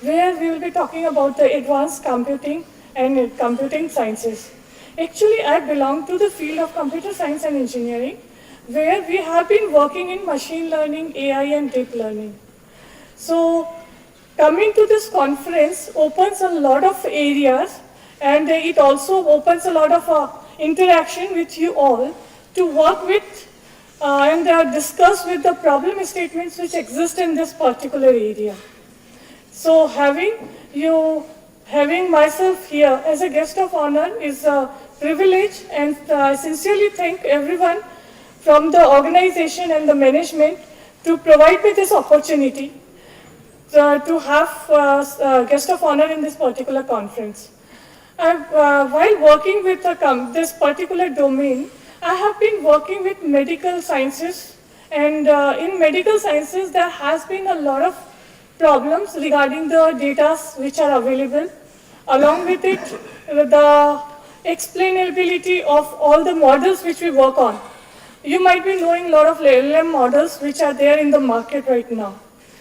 where we will be talking about the advanced computing and computing sciences. Actually, I belong to the field of computer science and engineering, where we have been working in machine learning, AI and deep learning. So, coming to this conference opens a lot of areas, and it also opens a lot of interaction with you all to work with and discuss with the problem statements which exist in this particular area. So having myself here as a guest of honor is a privilege, and I sincerely thank everyone from the organization and the management to provide me this opportunity to have a guest of honor in this particular conference. While working with this particular domain, I have been working with medical sciences, and in medical sciences there has been a lot of problems regarding the data which are available. Along with it, the explainability of all the models which we work on. You might be knowing a lot of LLM models which are there in the market right now.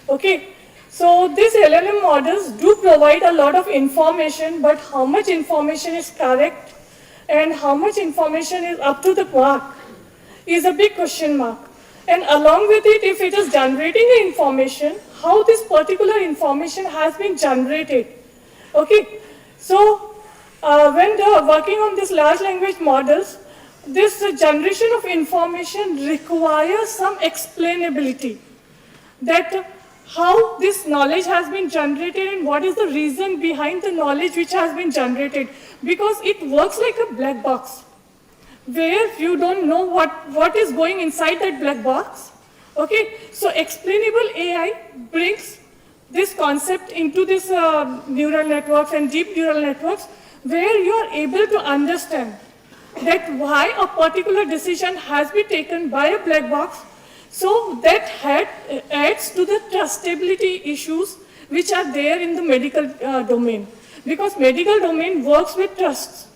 Okay, so these LLM models do provide a lot of information, but how much information is correct and how much information is up to the mark is a big question mark. And along with it, if it is generating the information, how this particular information has been generated. Okay, so when they are working on these large language models, this generation of information requires some explainability, that how this knowledge has been generated and what is the reason behind the knowledge which has been generated, because it works like a black box where you don't know what is going inside that black box. Okay, so explainable AI brings this concept into this neural networks and deep neural networks, where you are able to understand that why a particular decision has been taken by a black box. So that adds to the trustability issues which are there in the medical domain, because medical domain works with trusts.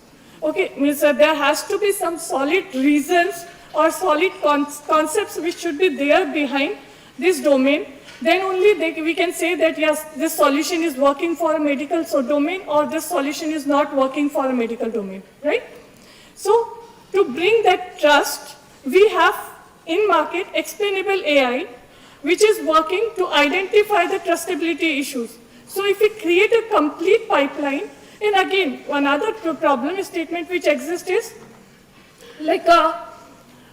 Okay, means there has to be some solid reasons or solid concepts which should be there behind this domain. Then only we can say that yes, this solution is working for a medical domain, or this solution is not working for a medical domain, right? So to bring that trust, we have in market explainable AI, which is working to identify the trustability issues. So if we create a complete pipeline, and again, another problem statement which exists is, like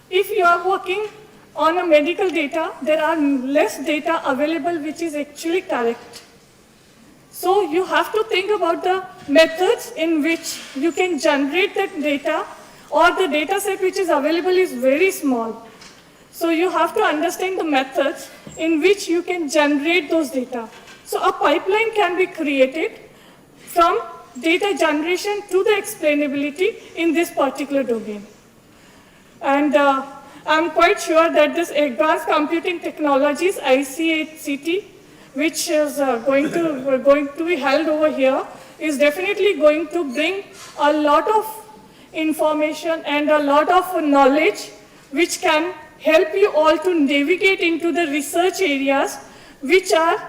if you are working on a medical data, there are less data available which is actually correct. So you have to think about the methods in which you can generate that data, or the data set which is available is very small. So you have to understand the methods in which you can generate those data. So a pipeline can be created from data generation to the explainability in this particular domain. And I'm quite sure that this advanced computing technologies, IEEE-ICACT, which is going to be held over here, is definitely going to bring a lot of information and a lot of knowledge which can help you all to navigate into the research areas which are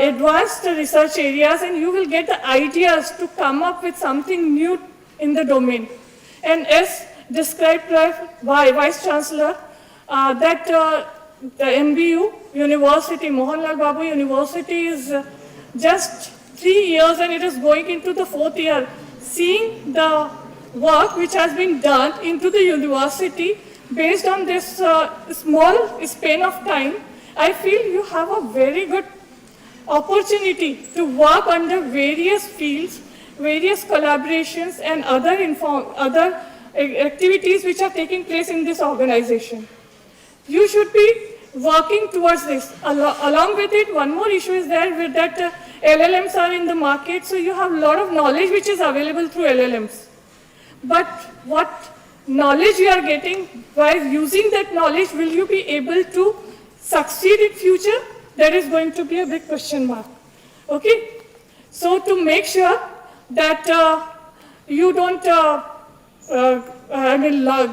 advanced research areas, and you will get the ideas to come up with something new in the domain. And as described by Vice Chancellor, that the MBU University, Mohan Babu University, is just 3 years and it is going into the 4th year. Seeing the work which has been done into the university based on this small span of time, I feel you have a very good opportunity to work under various fields, various collaborations and other activities which are taking place in this organization. You should be working towards this. Along with it, one more issue is there with that LLMs are in the market, so you have a lot of knowledge which is available through LLMs. But what knowledge you are getting, by using that knowledge, will you be able to succeed in future? That is going to be a big question mark. Okay? So to make sure that you don't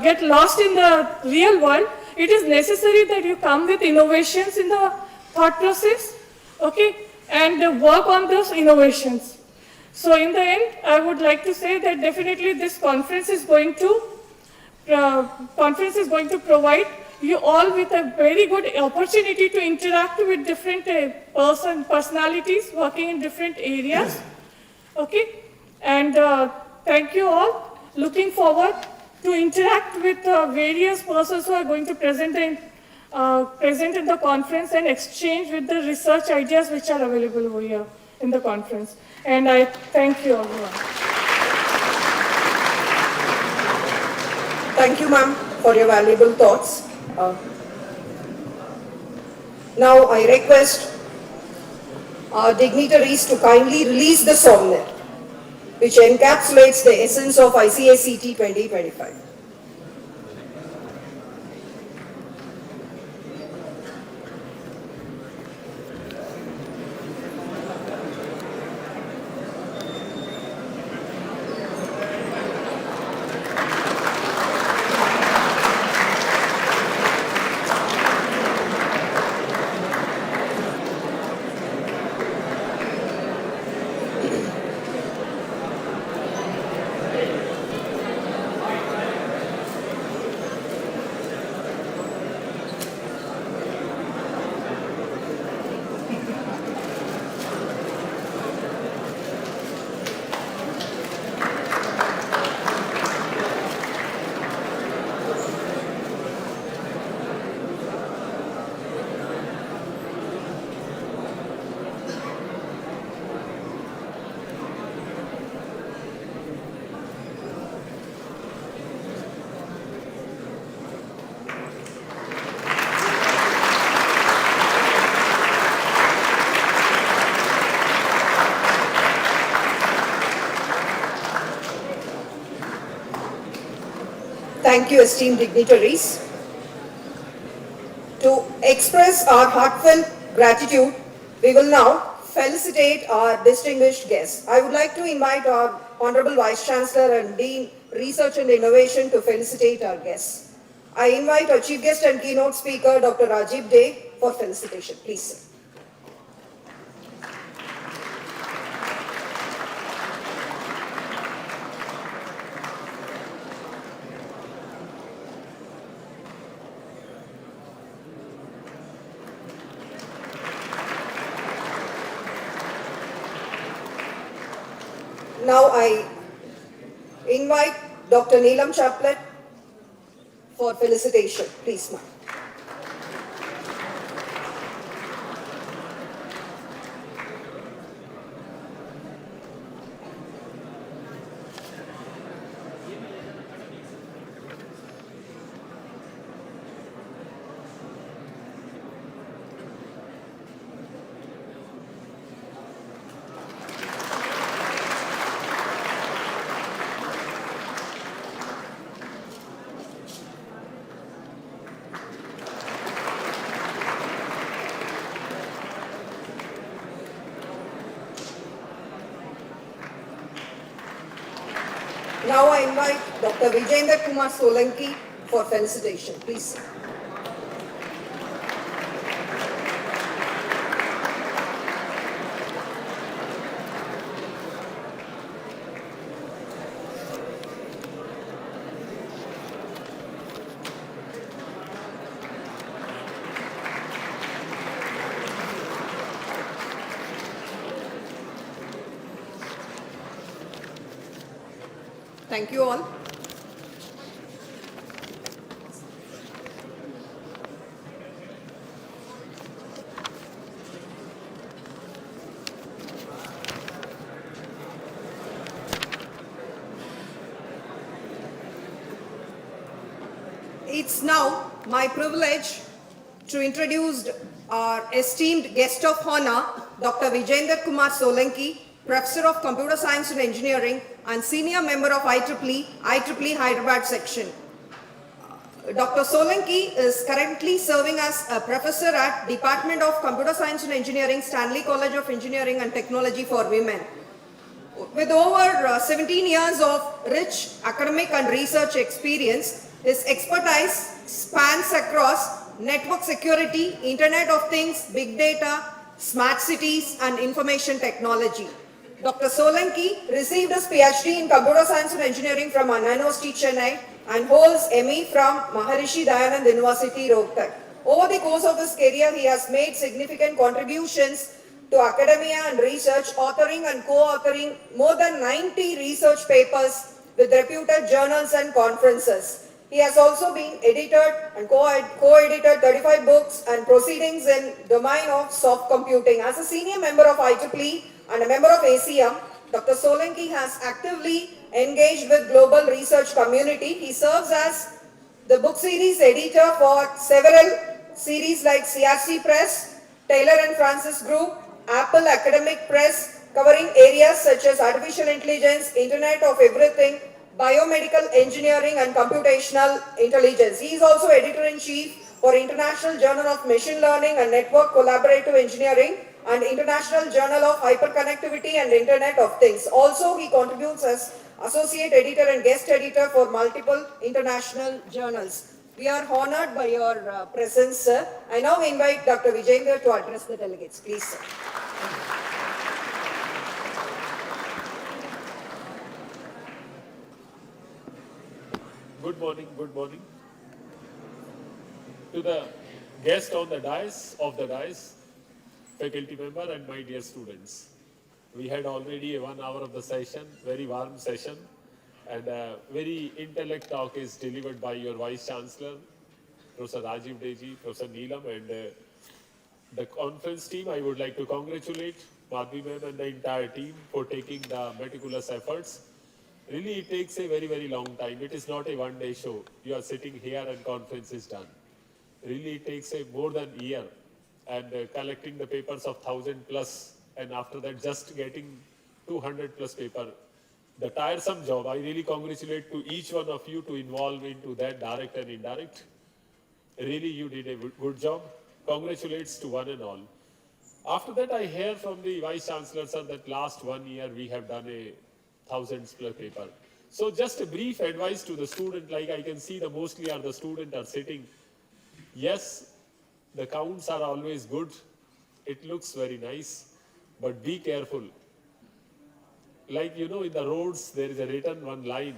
get lost in the real world, it is necessary that you come with innovations in the thought process, okay, and work on those innovations. So in the end, I would like to say that definitely this conference is going to provide you all with a very good opportunity to interact with different personalities working in different areas, okay, and thank you all. Looking forward to interact with various persons who are going to present in the conference and exchange with the research ideas which are available over here in the conference. And I thank you all. Thank you, ma'am, for your valuable thoughts. Now I request our dignitaries to kindly release the solemnity, which encapsulates the essence of ICACT 2025. Thank you, esteemed dignitaries. To express our heartfelt gratitude, we will now felicitate our distinguished guests. I would like to invite our Honorable Vice Chancellor and Dean, Research and Innovation to felicitate our guests. I invite our Chief Guest and Keynote Speaker, Dr. Rajiv Dey, for felicitation. Please, sir. Now I invite Dr. Neelam Chaplet for felicitation. Please, ma'am. Now I invite Dr. Vijayendra Kumar Solanki for felicitation. Please. Thank you all. It's now my privilege to introduce our esteemed guest of honor, Dr. Vijayendra Kumar Solanki, Professor of Computer Science and Engineering and Senior Member of IEEE Hyderabad Section. Dr. Solanki is currently serving as a professor at Department of Computer Science and Engineering, Stanley College of Engineering and Technology for Women. With over 17 years of rich academic and research experience, his expertise spans across network security, Internet of Things, big data, smart cities, and information technology. Dr. Solanki received his PhD in Computer Science and Engineering from Anna University, Chennai, and holds ME from Maharishi Dayanand University, Rohtak. Over the course of his career, he has made significant contributions to academia and research, authoring and co-authoring more than 90 research papers with reputed journals and conferences. He has also been edited and co-edited 35 books and proceedings in domain of soft computing. As a senior member of IEEE and a member of ACM, Dr. Solanki has actively engaged with global research community. He serves as the book series editor for several series like CRC Press, Taylor and Francis Group, Apple Academic Press, covering areas such as artificial intelligence, Internet of Everything, biomedical engineering and computational intelligence. He is also editor-in-chief for International Journal of Machine Learning and Network Collaborative Engineering and International Journal of Hyperconnectivity and Internet of Things. Also, he contributes as associate editor and guest editor for multiple international journals. We are honored by your presence, sir. I now invite Dr. Vijayendra to address the delegates. Please, sir. Good morning, good morning. To the guest on the dais, faculty member and my dear students. We had already 1 hour of the session, very warm session, and a very intellect talk is delivered by your Vice Chancellor, Professor Rajiv Deji, Professor Neelam, and the conference team. I would like to congratulate Madhvi ma'am and the entire team for taking the meticulous efforts. Really, it takes a very, very long time. It is not a one-day show. You are sitting here and conference is done. Really, it takes a more than a year, and collecting the papers of 1,000 plus, and after that just getting 200 plus paper. The tiresome job. I really congratulate to each one of you to involve into that direct and indirect. Really, you did a good job. Congratulates to one and all. After that, I hear from the Vice Chancellor, sir, that last 1 year we have done a 1,000 plus paper. So just a brief advice to the student, like I can see the mostly are the student are sitting. Yes, the counts are always good. It looks very nice, but be careful. Like, you know, in the roads, there is a written one line,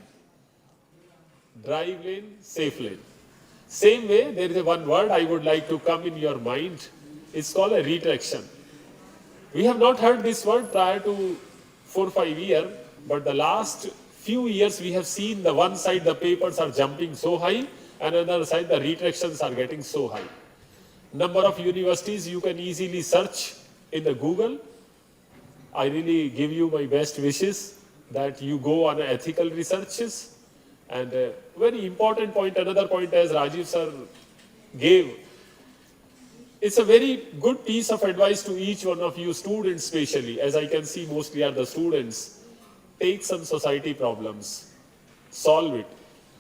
drive lane, safe lane. Same way, there is a one word I would like to come in your mind. It's called a retraction. We have not heard this word prior to 4 or 5 years, but the last few years we have seen the one side the papers are jumping so high, and another side the retractions are getting so high. Number of universities you can easily search in the Google. I really give you my best wishes that you go on ethical researches. And very important point, another point as Rajiv sir gave, it's a very good piece of advice to each one of you students, especially, as I can see mostly are the students. Take some society problems, solve it.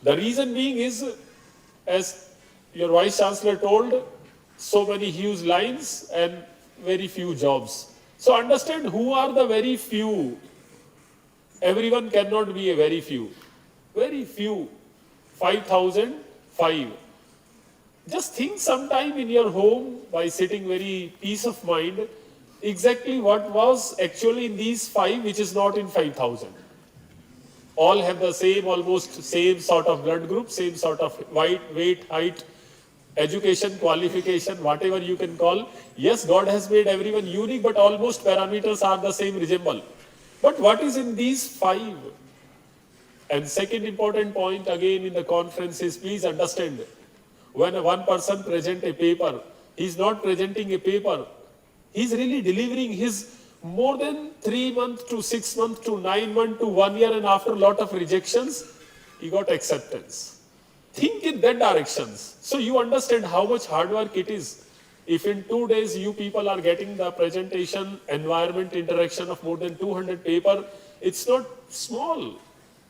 The reason being is, as your Vice Chancellor told, so many huge lines and very few jobs. So understand who are the very few. Everyone cannot be a very few. very few, 5,005. Just think sometime in your home by sitting very peace of mind, exactly what was actually in these 5 which is not in 5,000. All have the same, almost same sort of blood group, same sort of weight, height, education, qualification, whatever you can call. Yes, God has made everyone unique, but almost parameters are the same, resemble. But what is in these 5? And second important point again in the conference is, please understand, when one person presents a paper, he is not presenting a paper, he is really delivering his more than 3 months to 6 months to 9 months to 1 year, and after a lot of rejections, he got acceptance. Think in that directions. So you understand how much hard work it is. If in 2 days you people are getting the presentation, environment, interaction of more than 200 paper, it's not small.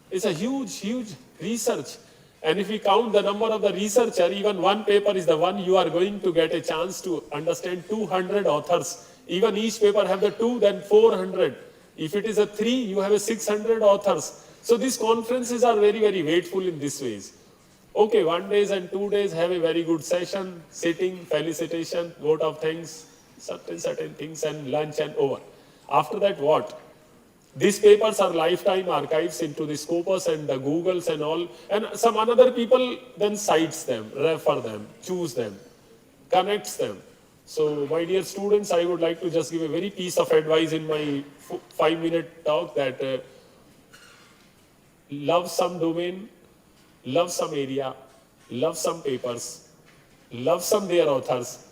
It's a huge, huge research. And if we count the number of the researcher, even one paper is the one you are going to get a chance to understand 200 authors. Even each paper have the 2, then 400. If it is a 3, you have a 600 authors. So these conferences are very, very weightful in this ways. Okay, 1 day and 2 days have a very good session, sitting, felicitation, vote of thanks, certain things, and lunch and over. After that, what? These papers are lifetime archives into the Scopus and the Googles and all, and some another people then cites them, refer them, choose them, connects them. So my dear students, I would like to just give a very piece of advice in my 5-minute talk that love some domain, love some area, love some papers, love some their authors,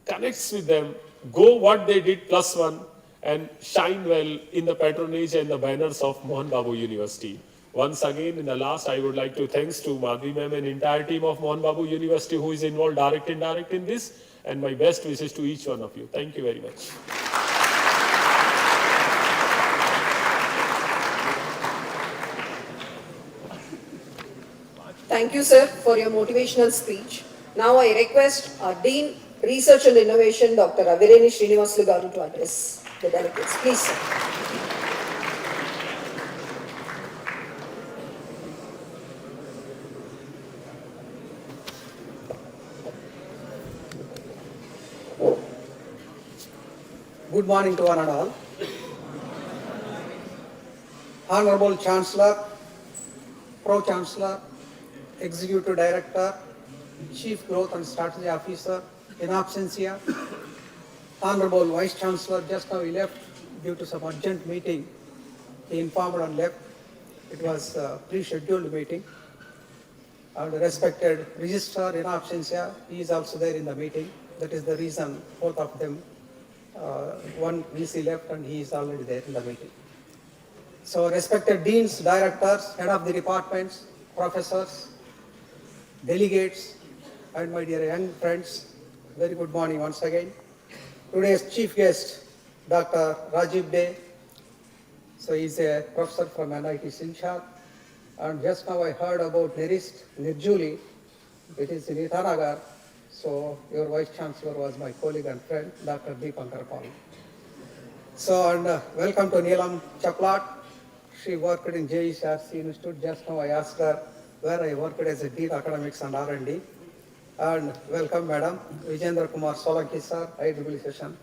connects with them, go what they did +1, and shine well in the patronage and the banners of Mohan Babu University. Once again, in the last, I would like to thanks to Madhvi ma'am and entire team of Mohan Babu University who is involved direct and indirect in this, and my best wishes to each one of you. Thank you very much. Thank you, sir, for your motivational speech. Now I request our Dean, Research and Innovation, Dr. Avireni Srinivasulu Garu, to address the delegates. Please, sir. Good morning to one and all. Honorable Chancellor, Pro-Chancellor, Executive Director, Chief Growth and Strategy Officer, in absentia, Honorable Vice Chancellor, just now he left due to some urgent meeting. He informed and left. It was a pre-scheduled meeting. And respected Registrar in absentia, he is also there in the meeting. That is the reason both of them, one VC left and he is already there in the meeting. So respected Deans, Directors, Head of the Departments, Professors, Delegates, and my dear young friends, very good morning once again. Today's chief guest, Dr. Rajiv Dey. So he's a professor from NIT Silchar. And just now I heard about NERIST, Nirjuli. It is in Itanagar. So your Vice Chancellor was my colleague and friend, Dr. Deepankar Paul. So and welcome to Neelam Chaplat. She worked in JECRC Institute. Just now I asked her where I worked as a Dean Academics and R&D. And welcome, Madam. Vijendra Kumar Solanki, sir, IEEE session.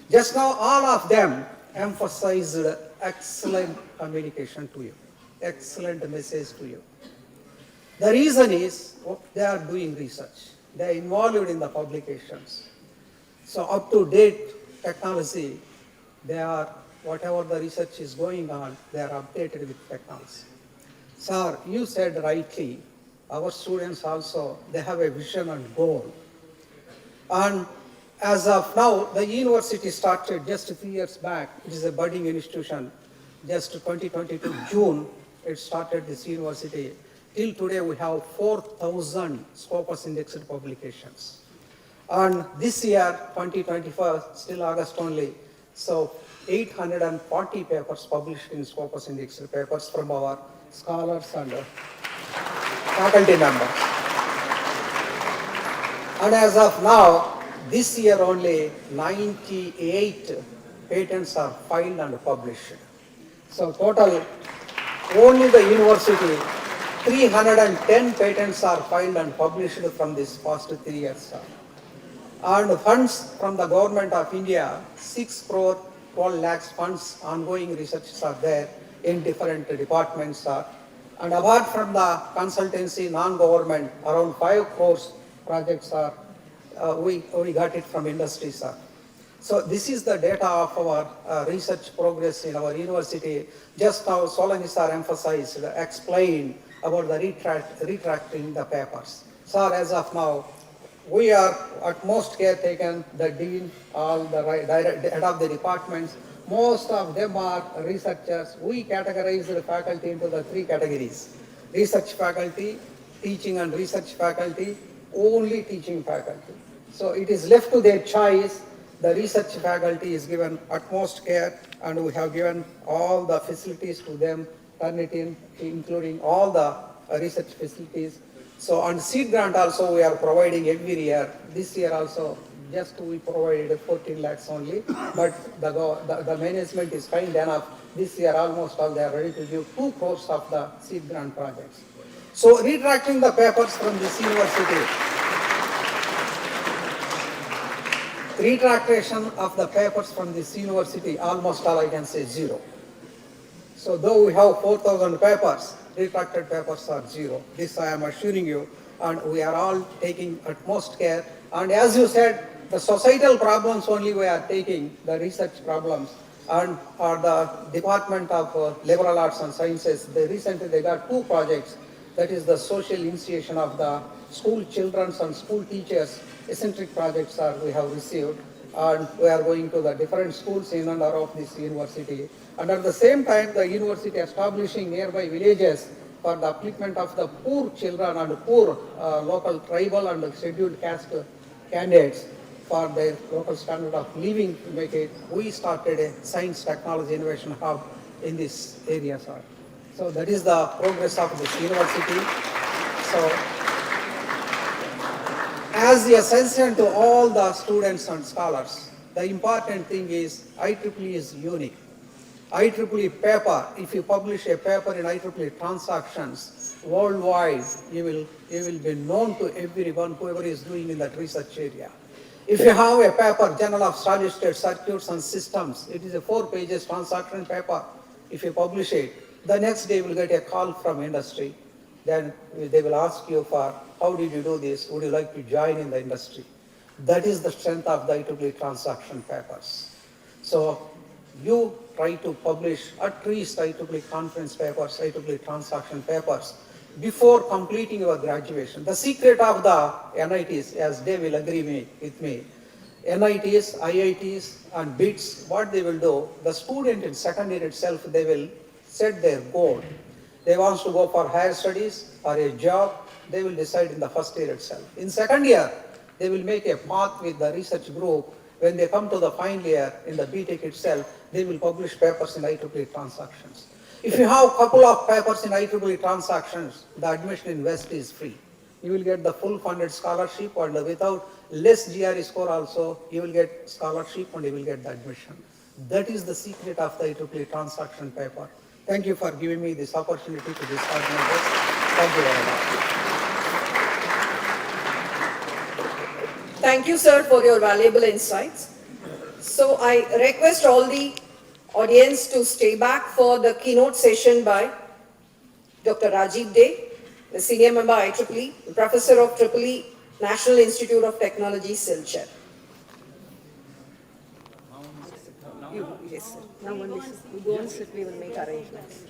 Just now, all of them emphasized excellent communication to you, excellent message to you. The reason is they are doing research. They are involved in the publications. So up to date technology, they are, whatever the research is going on, they are updated with technology. Sir, you said rightly, our students also, they have a vision and goal. And as of now, the university started just 3 years back. It is a budding institution. Just 2022 June, it started this university. Till today, we have 4,000 Scopus indexed publications. And this year, 2024, still August only, so 840 papers published in Scopus indexed papers from our scholars and faculty members. And as of now, this year only 98 patents are filed and published. So total, only the university 310 patents are filed and published from this past 3 years, sir. And funds from the government of India, 6 crore 12 lakhs funds, ongoing researches are there in different departments, sir. And apart from the consultancy, non-government, around 5 crores projects are, we got it from industry, sir. So this is the data of our research progress in our university. Just now Solangi sir emphasized, explained about the retracting the papers. Sir, as of now, we are at most care taken, the dean, all the head of the departments, most of them are researchers. We categorize the faculty into the 3 categories: research faculty, teaching and research faculty, only teaching faculty. So it is left to their choice. The research faculty is given utmost care, and we have given all the facilities to them, Turnitin, including all the research facilities. So on seed grant also we are providing every year. This year also just we provided 14 lakhs only, but the management is kind enough. This year almost all they are ready to give 2 crores of the seed grant projects. So retracting the papers from this university, retractation of the papers from this university, almost all I can say 0. So though we have 4,000 papers, retracted papers are 0. This I am assuring you, and we are all taking utmost care. And as you said, the societal problems only we are taking, the research problems, and the Department of Liberal Arts and Sciences, recently they got 2 projects. That is the social initiation of the school children and school teachers, eccentric projects are we have received, and we are going to the different schools in and around this university. And at the same time, the university establishing nearby villages for the upliftment of the poor children and poor local tribal and scheduled caste candidates for their local standard of living to make it. We started a science technology innovation hub in this area, sir. So that is the progress of this university. So as a suggestion to all the students and scholars, the important thing is IEEE is unique. IEEE paper, if you publish a paper in IEEE transactions worldwide, you will be known to everyone, whoever is doing in that research area. If you have a paper, Journal of Solid State Circuits and Systems, it is a 4 pages transaction paper. If you publish it, the next day you will get a call from industry. Then they will ask you for, how did you do this? Would you like to join in the industry? That is the strength of the IEEE transaction papers. So you try to publish at least IEEE conference papers, IEEE transaction papers before completing your graduation. The secret of the NITs, as they will agree with me, NITs, IITs and BITs, what they will do, the student in second year itself, they will set their goal. They want to go for higher studies or a job, they will decide in the first year itself. In second year, they will make a path with the research group. When they come to the final year in the BTech itself, they will publish papers in IEEE transactions. If you have a couple of papers in IEEE transactions, the admission in West is free. You will get the full funded scholarship, and without less GRE score also, you will get scholarship and you will get the admission. That is the secret of the IEEE transaction paper. Thank you for giving me this opportunity to discuss this. Thank you very much. Thank you, sir, for your valuable insights. So I request all the audience to stay back for the keynote session by Dr. Rajiv Dey, the senior member IEEE, professor of IEEE, National Institute of Technology, Silchar. Yes, sir. Now only you go and sit, we will make arrangements.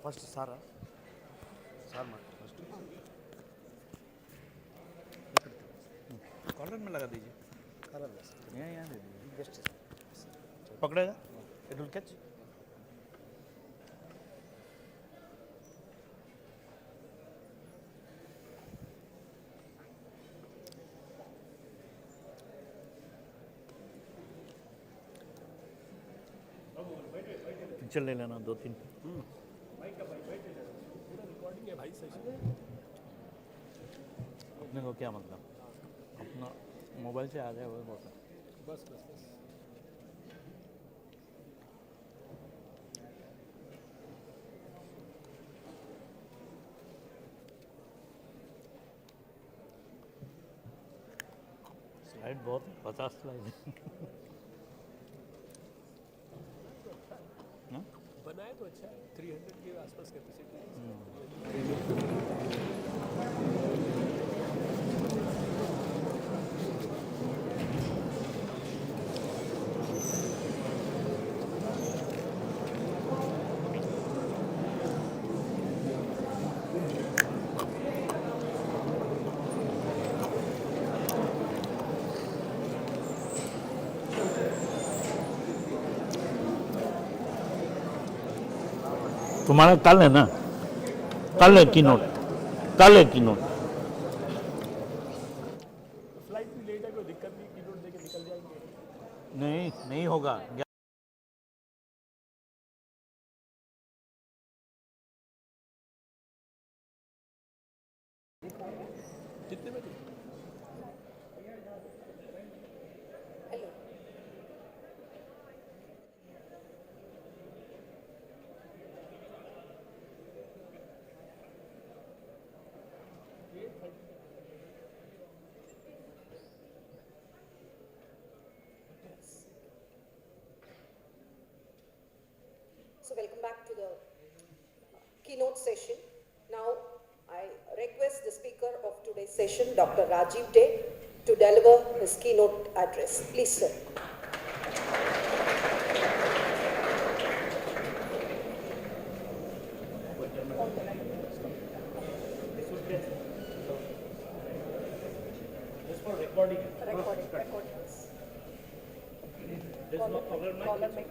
First सारा सार मार first caller में लगा दीजिए यहाँ दे दीजिए best पकड़ेगा it will catch picture ले लेना 2-3 अपने को क्या मतलब अपना मोबाइल से आ जाए वो बहुत है बस बस बस स्लाइड बहुत है 50 स्लाइड बनाए तो अच्छा है 300 के आसपास कैपेसिटी तुम्हारा कल है ना कल है कीनोट कल है कीनोट फ्लाइट भी लेट है कोई दिक्कत नहीं कीनोट देके निकल जाएंगे नहीं होगा कितने बजे So welcome back to the keynote session. Now I request the speaker of today's session, Dr. Rajiv Dey, to deliver his keynote address. Please, sir. Recording.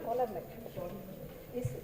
Caller mic. Yes, sir.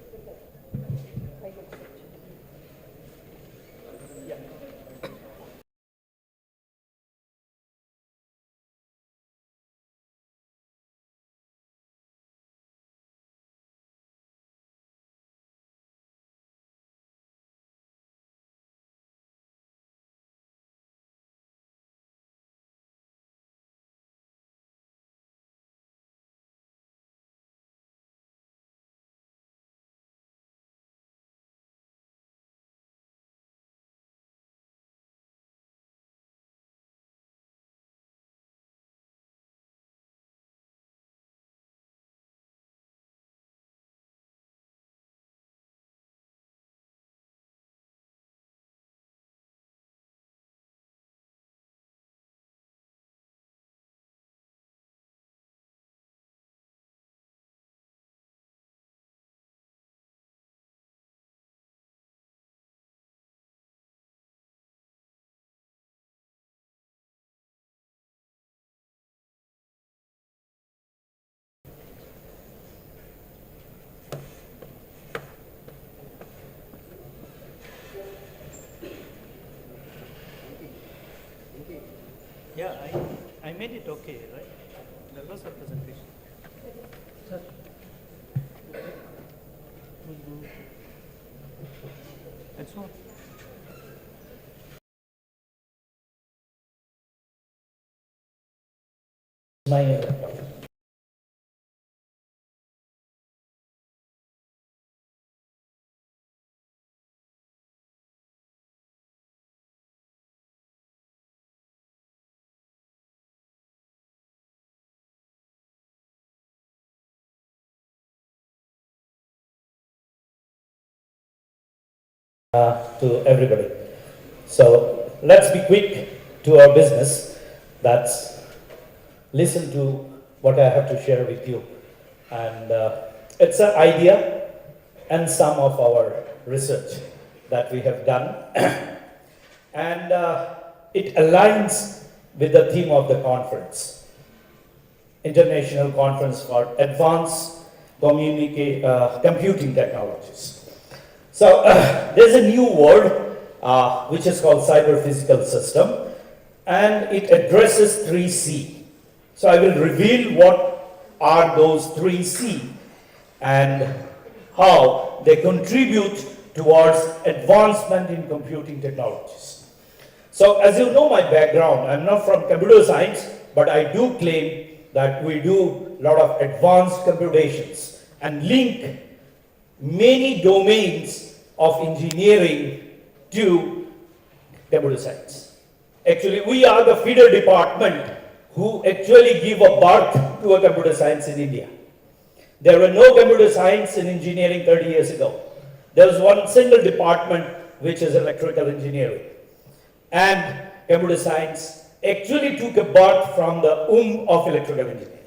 Yeah, I made it okay, right? That was our presentation. Sir. It's not. To everybody. So let's be quick to our business. That's listen to what I have to share with you. And it's an idea and some of our research that we have done. And it aligns with the theme of the conference, International Conference for Advanced Computing Technologies. So there's a new word which is called cyber physical system, and it addresses 3C. So I will reveal what are those 3C and how they contribute towards advancement in computing technologies. So as you know my background, I'm not from computer science, but I do claim that we do a lot of advanced computations and link many domains of engineering to computer science. Actually, we are the feeder department who actually give a birth to a computer science in India. There were no computer science in engineering 30 years ago. There was one single department which is electrical engineering. And computer science actually took a birth from the womb of electrical engineering.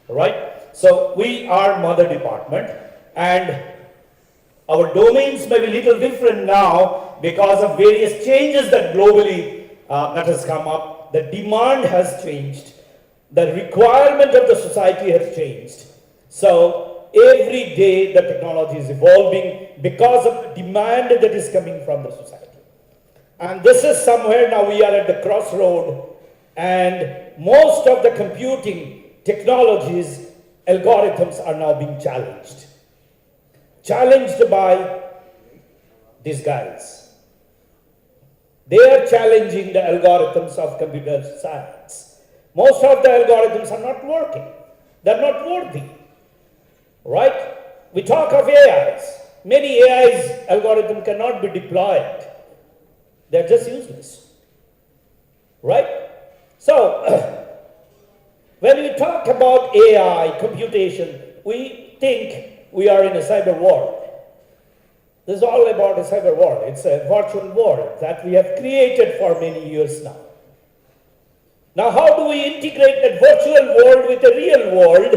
Right? So we are mother department, and our domains may be a little different now because of various changes that globally that has come up. The demand has changed. The requirement of the society has changed. So every day the technology is evolving because of the demand that is coming from the society. And this is somewhere now we are at the crossroad, and most of the computing technologies, algorithms are now being challenged. Challenged by these guys. They are challenging the algorithms of computer science. Most of the algorithms are not working. They're not worthy. Right? We talk of AIs. Many AIs algorithm cannot be deployed. They're just useless. Right? So, when we talk about AI, computation, we think we are in a cyber world. This is all about a cyber world. It's a virtual world that we have created for many years now. Now, how do we integrate that virtual world with a real world,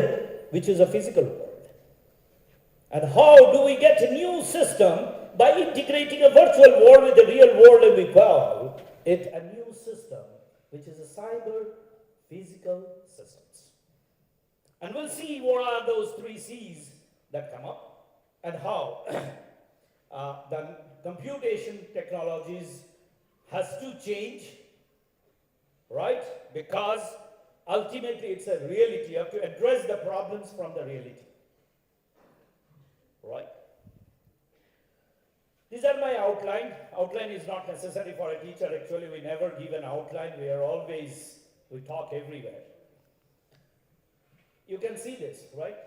which is a physical world? And how do we get a new system by integrating a virtual world with a real world, and we call it a new system, which is a cyber physical systems. And we'll see what are those 3 C's that come up and how the computation technologies has to change, right? Because ultimately it's a reality. You have to address the problems from the reality, right? These are my outline. Outline is not necessary for a teacher. Actually, we never give an outline. We talk everywhere. You can see this, right?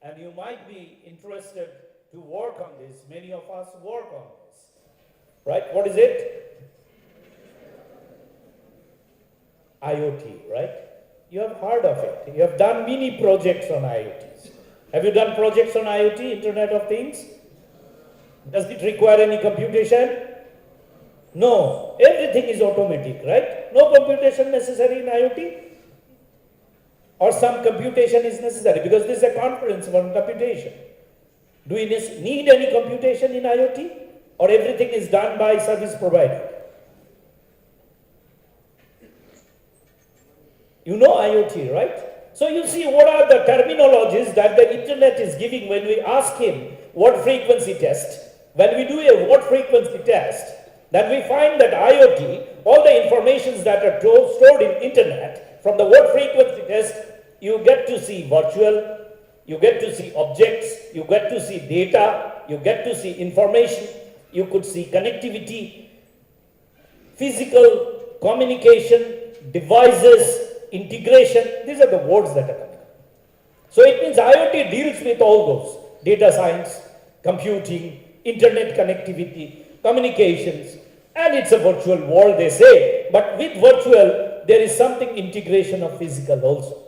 And you might be interested to work on this. Many of us work on this, right? What is it? IoT, right? You have heard of it. You have done many projects on IoTs. Have you done projects on IoT, Internet of Things? Does it require any computation? No. Everything is automatic, right? No computation necessary in IoT? Or some computation is necessary, because this is a conference on computation. Do we need any computation in IoT? Or everything is done by service provider? You know IoT, right? So you see what are the terminologies that the internet is giving when we ask him what frequency test. When we do a what frequency test, then we find that IoT, all the informations that are stored in internet, from the word frequency test, you get to see virtual, you get to see objects, you get to see data, you get to see information, you could see connectivity, physical, communication, devices, integration. These are the words that are coming. So it means IoT deals with all those: data science, computing, internet connectivity, communications, and it's a virtual world, they say. But with virtual, there is something integration of physical also.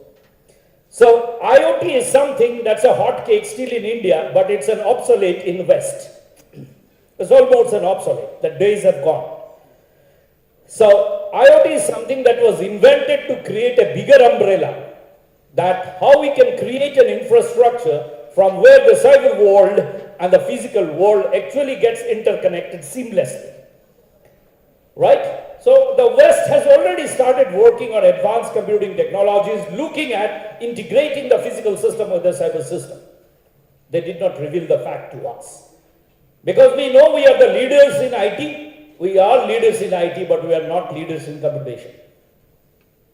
So IoT is something that's a hot cake still in India, but it's an obsolete in West. It's almost an obsolete. The days have gone. So IoT is something that was invented to create a bigger umbrella, that how we can create an infrastructure from where the cyber world and the physical world actually gets interconnected seamlessly. Right? So the West has already started working on advanced computing technologies, looking at integrating the physical system with the cyber system. They did not reveal the fact to us. Because we know we are the leaders in IT. We are leaders in IT, but we are not leaders in computation.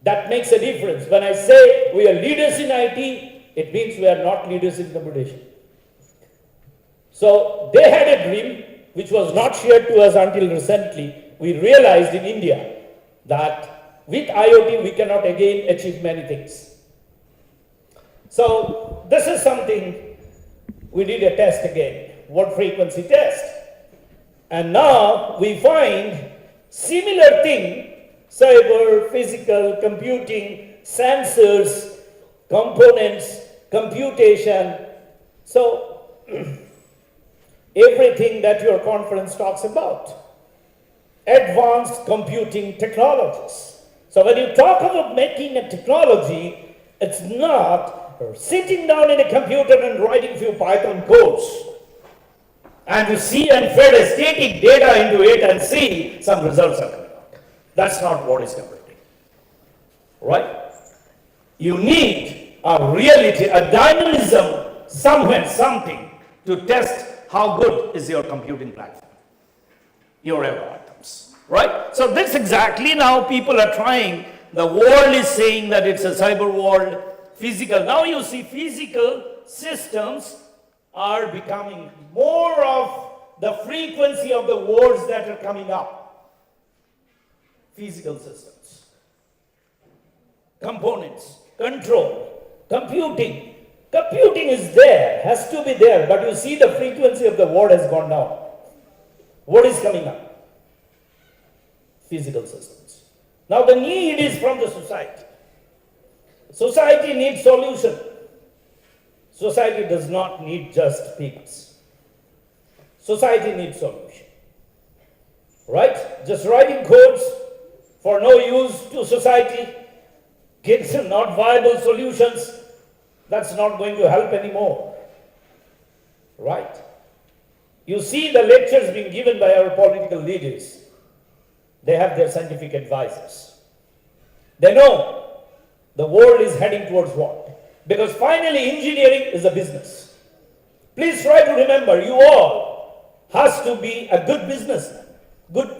That makes a difference. When I say we are leaders in IT, it means we are not leaders in computation. So they had a dream which was not shared to us until recently. We realized in India that with IoT we cannot again achieve many things. So this is something we did a test again, word frequency test. And now we find similar thing, cyber, physical, computing, sensors, components, computation. So everything that your conference talks about. Advanced computing technologies. So when you talk about making a technology, it's not sitting down in a computer and writing few Python codes and you see and fed a static data into it and see some results are coming out. That's not what is computing. Right? You need a reality, a dynamism, somewhere, something to test how good is your computing platform, your algorithms. Right? So that's exactly now people are trying. The world is saying that it's a cyber world, physical. Now you see physical systems are becoming more of the frequency of the words that are coming up. Physical systems, components, control, computing. Computing is there, has to be there, but you see the frequency of the word has gone down. What is coming up? Physical systems. Now the need is from the society. Society needs solution. Society does not need just peanuts. Society needs solution. Right? Just writing codes for no use to society, kids are not viable solutions, that's not going to help anymore. Right? You see the lectures being given by our political leaders. They have their scientific advisors. They know the world is heading towards what? Because finally engineering is a business. Please try to remember, you all has to be a good businessman,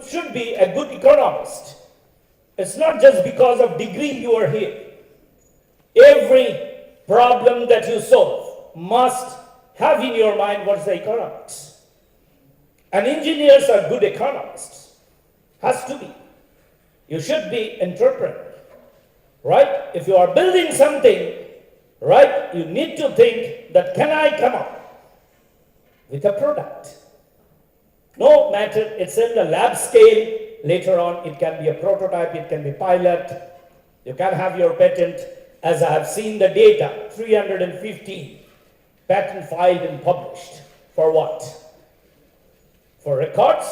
should be a good economist. It's not just because of degree you are here. Every problem that you solve must have in your mind what's the economics. And engineers are good economists. Has to be. You should be entrepreneur, right? If you are building something, right, you need to think that can I come up with a product? No matter, it's in the lab scale, later on it can be a prototype, it can be pilot, you can have your patent. As I have seen the data, 315 patent filed and published. For what? For records?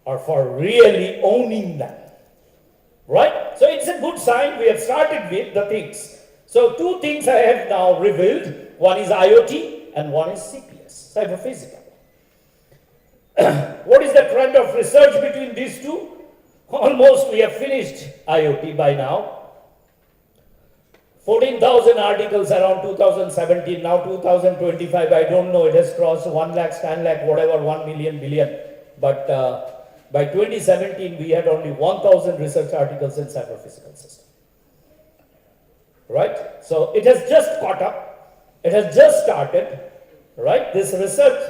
Or for really owning them, right? So it's a good sign. We have started with the things. So two things I have now revealed. One is IoT and one is CPS, cyber physical. What is the trend of research between these two? Almost we have finished IoT by now. 14,000 articles around 2017, now 2025, I don't know, it has crossed 1 lakh, 10 lakh, whatever, 1 million, billion. But by 2017 we had only 1,000 research articles in cyber physical system. Right? So it has just caught up, it has just started, right? This research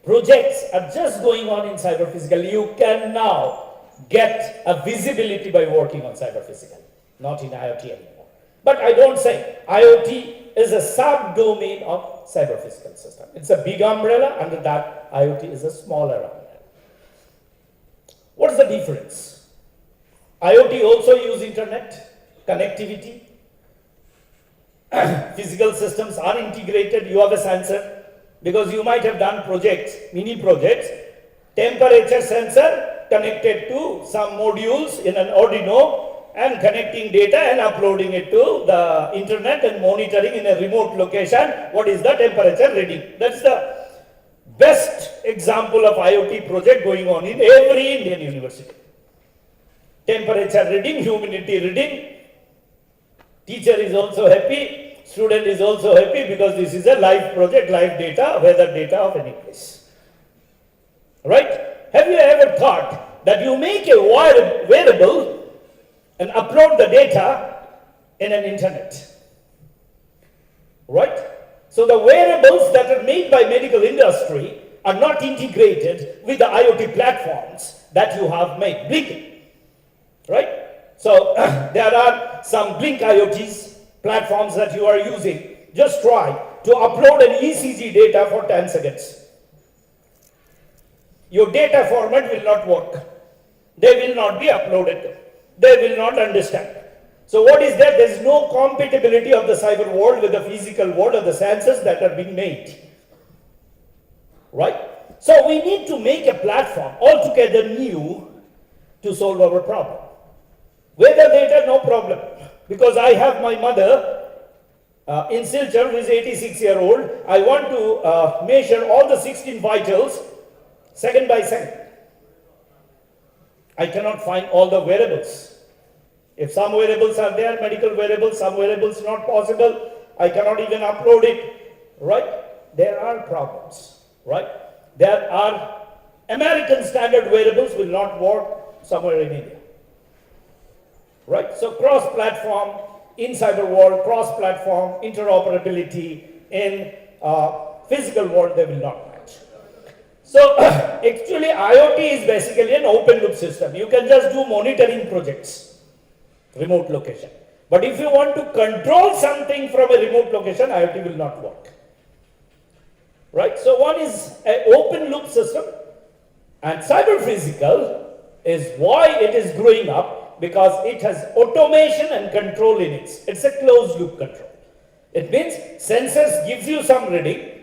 projects are just going on in cyber physical. You can now get a visibility by working on cyber physical, not in IoT anymore. But I don't say IoT is a subdomain of cyber physical system. It's a big umbrella, under that IoT is a smaller umbrella. What's the difference? IoT also use internet, connectivity. Physical systems are integrated. You have a sensor, because you might have done projects, mini projects, temperature sensor connected to some modules in an Arduino and connecting data and uploading it to the internet and monitoring in a remote location what is the temperature reading. That's the best example of IoT project going on in every Indian university. Temperature reading, humidity reading. Teacher is also happy, student is also happy, because this is a live project, live data, weather data of any place. Right? Have you ever thought that you make a wearable and upload the data in an internet? Right? So the wearables that are made by medical industry are not integrated with the IoT platforms that you have made. Blink. Right? So there are some Blink IoTs platforms that you are using. Just try to upload an ECG data for 10 seconds. Your data format will not work. They will not be uploaded. They will not understand. So what is that? There is no compatibility of the cyber world with the physical world of the sensors that are being made. Right? So we need to make a platform altogether new to solve our problem. Weather data, no problem. Because I have my mother in Silchar, who is 86-year-old. I want to measure all the 16 vitals second by second. I cannot find all the wearables. If some wearables are there, medical wearables, some wearables not possible, I cannot even upload it. Right? There are problems. Right? There are American standard wearables will not work somewhere in India. Right? So cross-platform in cyber world, cross-platform interoperability in physical world, they will not match. So actually IoT is basically an open loop system. You can just do monitoring projects, remote location. But if you want to control something from a remote location, IoT will not work. Right? So one is an open loop system, and cyber physical is why it is growing up, because it has automation and control in it. It's a closed loop control. It means sensors gives you some reading,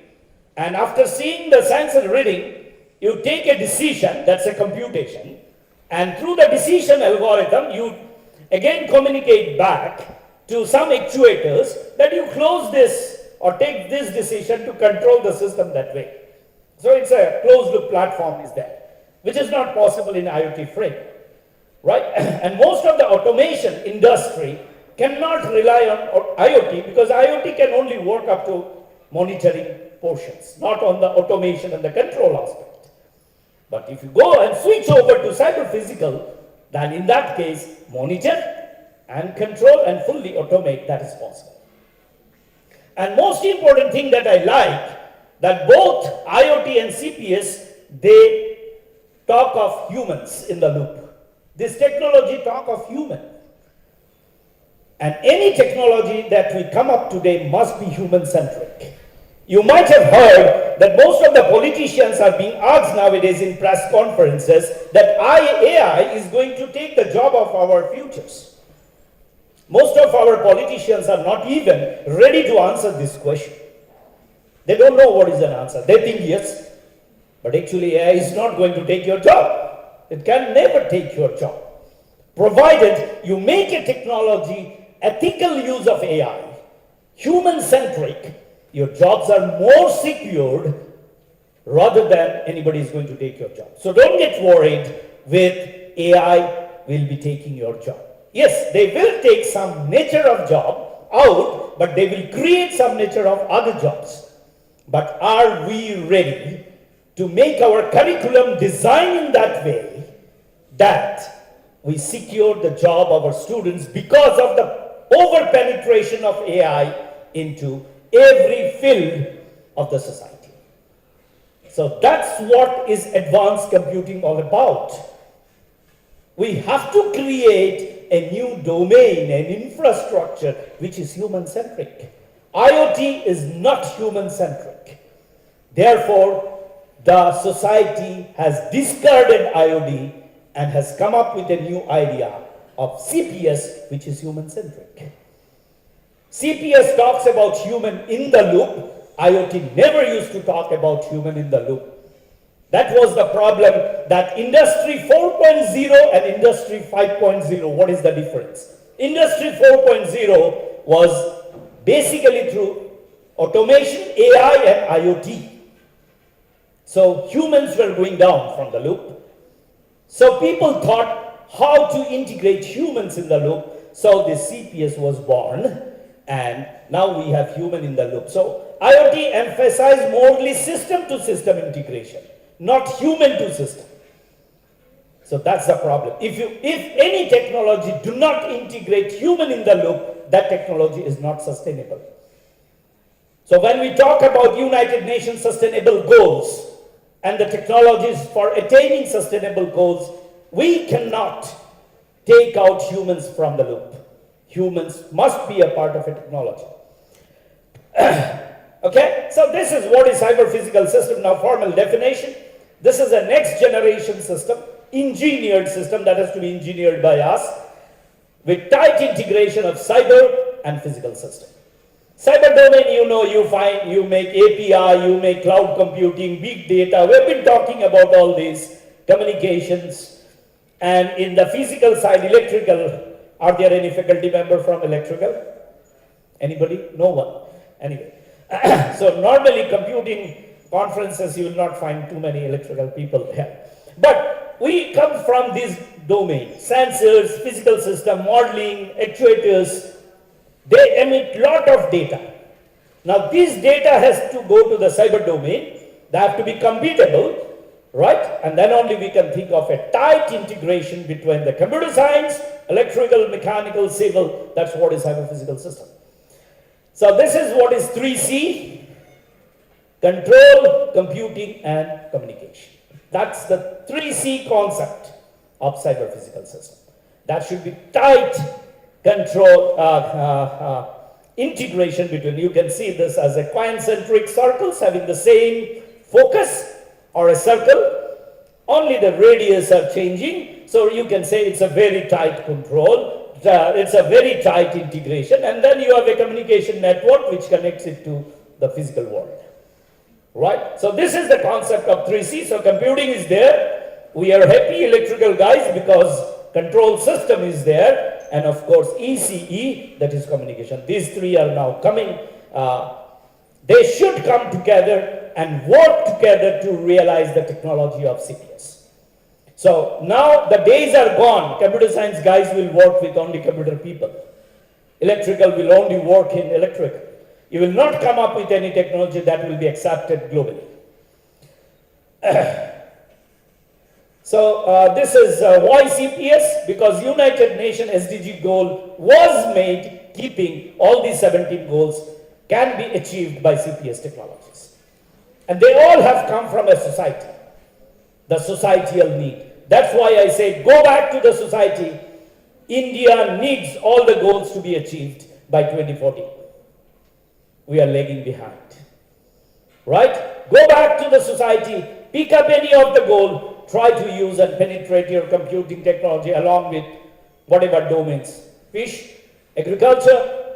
and after seeing the sensor reading, you take a decision, that's a computation, and through the decision algorithm, you again communicate back to some actuators that you close this or take this decision to control the system that way. So it's a closed loop platform is there, which is not possible in IoT frame. Right? And most of the automation industry cannot rely on IoT, because IoT can only work up to monitoring portions, not on the automation and the control aspect. But if you go and switch over to cyber physical, then in that case, monitor and control and fully automate, that is possible. And most important thing that I like, that both IoT and CPS, they talk of humans in the loop. This technology talk of human. And any technology that we come up today must be human-centric. You might have heard that most of the politicians are being asked nowadays in press conferences that AI is going to take the job of our futures. Most of our politicians are not even ready to answer this question. They don't know what is an answer. They think yes, but actually AI is not going to take your job. It can never take your job. Provided you make a technology, ethical use of AI, human-centric, your jobs are more secured rather than anybody is going to take your job. So don't get worried with AI will be taking your job. Yes, they will take some nature of job out, but they will create some nature of other jobs. But are we ready to make our curriculum design in that way that we secure the job of our students because of the over penetration of AI into every field of the society. So that's what is advanced computing all about. We have to create a new domain, an infrastructure which is human-centric. IoT is not human-centric. Therefore, the society has discarded IoT and has come up with a new idea of CPS, which is human-centric. CPS talks about human in the loop. IoT never used to talk about human in the loop. That was the problem, that Industry 4.0 and Industry 5.0, what is the difference? Industry 4.0 was basically through automation, AI and IoT. So humans were going down from the loop. So people thought how to integrate humans in the loop. So the CPS was born, and now we have human in the loop. So IoT emphasized morely system to system integration, not human to system. So that's the problem. If any technology do not integrate human in the loop, that technology is not sustainable. So when we talk about United Nations Sustainable Goals and the technologies for attaining sustainable goals, we cannot take out humans from the loop. Humans must be a part of a technology. Okay, so this is what is cyber-physical system. Now, formal definition. This is a next generation system, engineered system that has to be engineered by us with tight integration of cyber and physical system. Cyber domain, you know, you make API, you make cloud computing, big data. We've been talking about all these communications. And in the physical side, electrical, are there any faculty member from electrical? Anybody? No one. Anyway. So normally computing conferences, you will not find too many electrical people here. But we come from this domain, sensors, physical system, modeling, actuators. They emit lot of data. Now this data has to go to the cyber domain. They have to be computable, right? And then only we can think of a tight integration between the computer science, electrical, mechanical, civil. That's what is cyber physical system. So this is what is 3C, control, computing, and communication. That's the 3C concept of cyber physical system. That should be tight control, integration between, you can see this as a concentric circles having the same focus or a circle, only the radius are changing. So you can say it's a very tight control. It's a very tight integration, and then you have a communication network which connects it to the physical world, right? So this is the concept of 3C. So computing is there. We are happy electrical guys because control system is there, and of course ECE, that is communication. These three are now coming. They should come together and work together to realize the technology of CPS. So now the days are gone. Computer science guys will work with only computer people. Electrical will only work in electrical. You will not come up with any technology that will be accepted globally. So this is why CPS? Because United Nations SDG goal was made keeping all these 17 goals can be achieved by CPS technologies. And they all have come from a society, the societal need. That's why I say go back to the society. India needs all the goals to be achieved by 2040. We are lagging behind, right? Go back to the society, pick up any of the goal, try to use and penetrate your computing technology along with whatever domains. Fish, agriculture,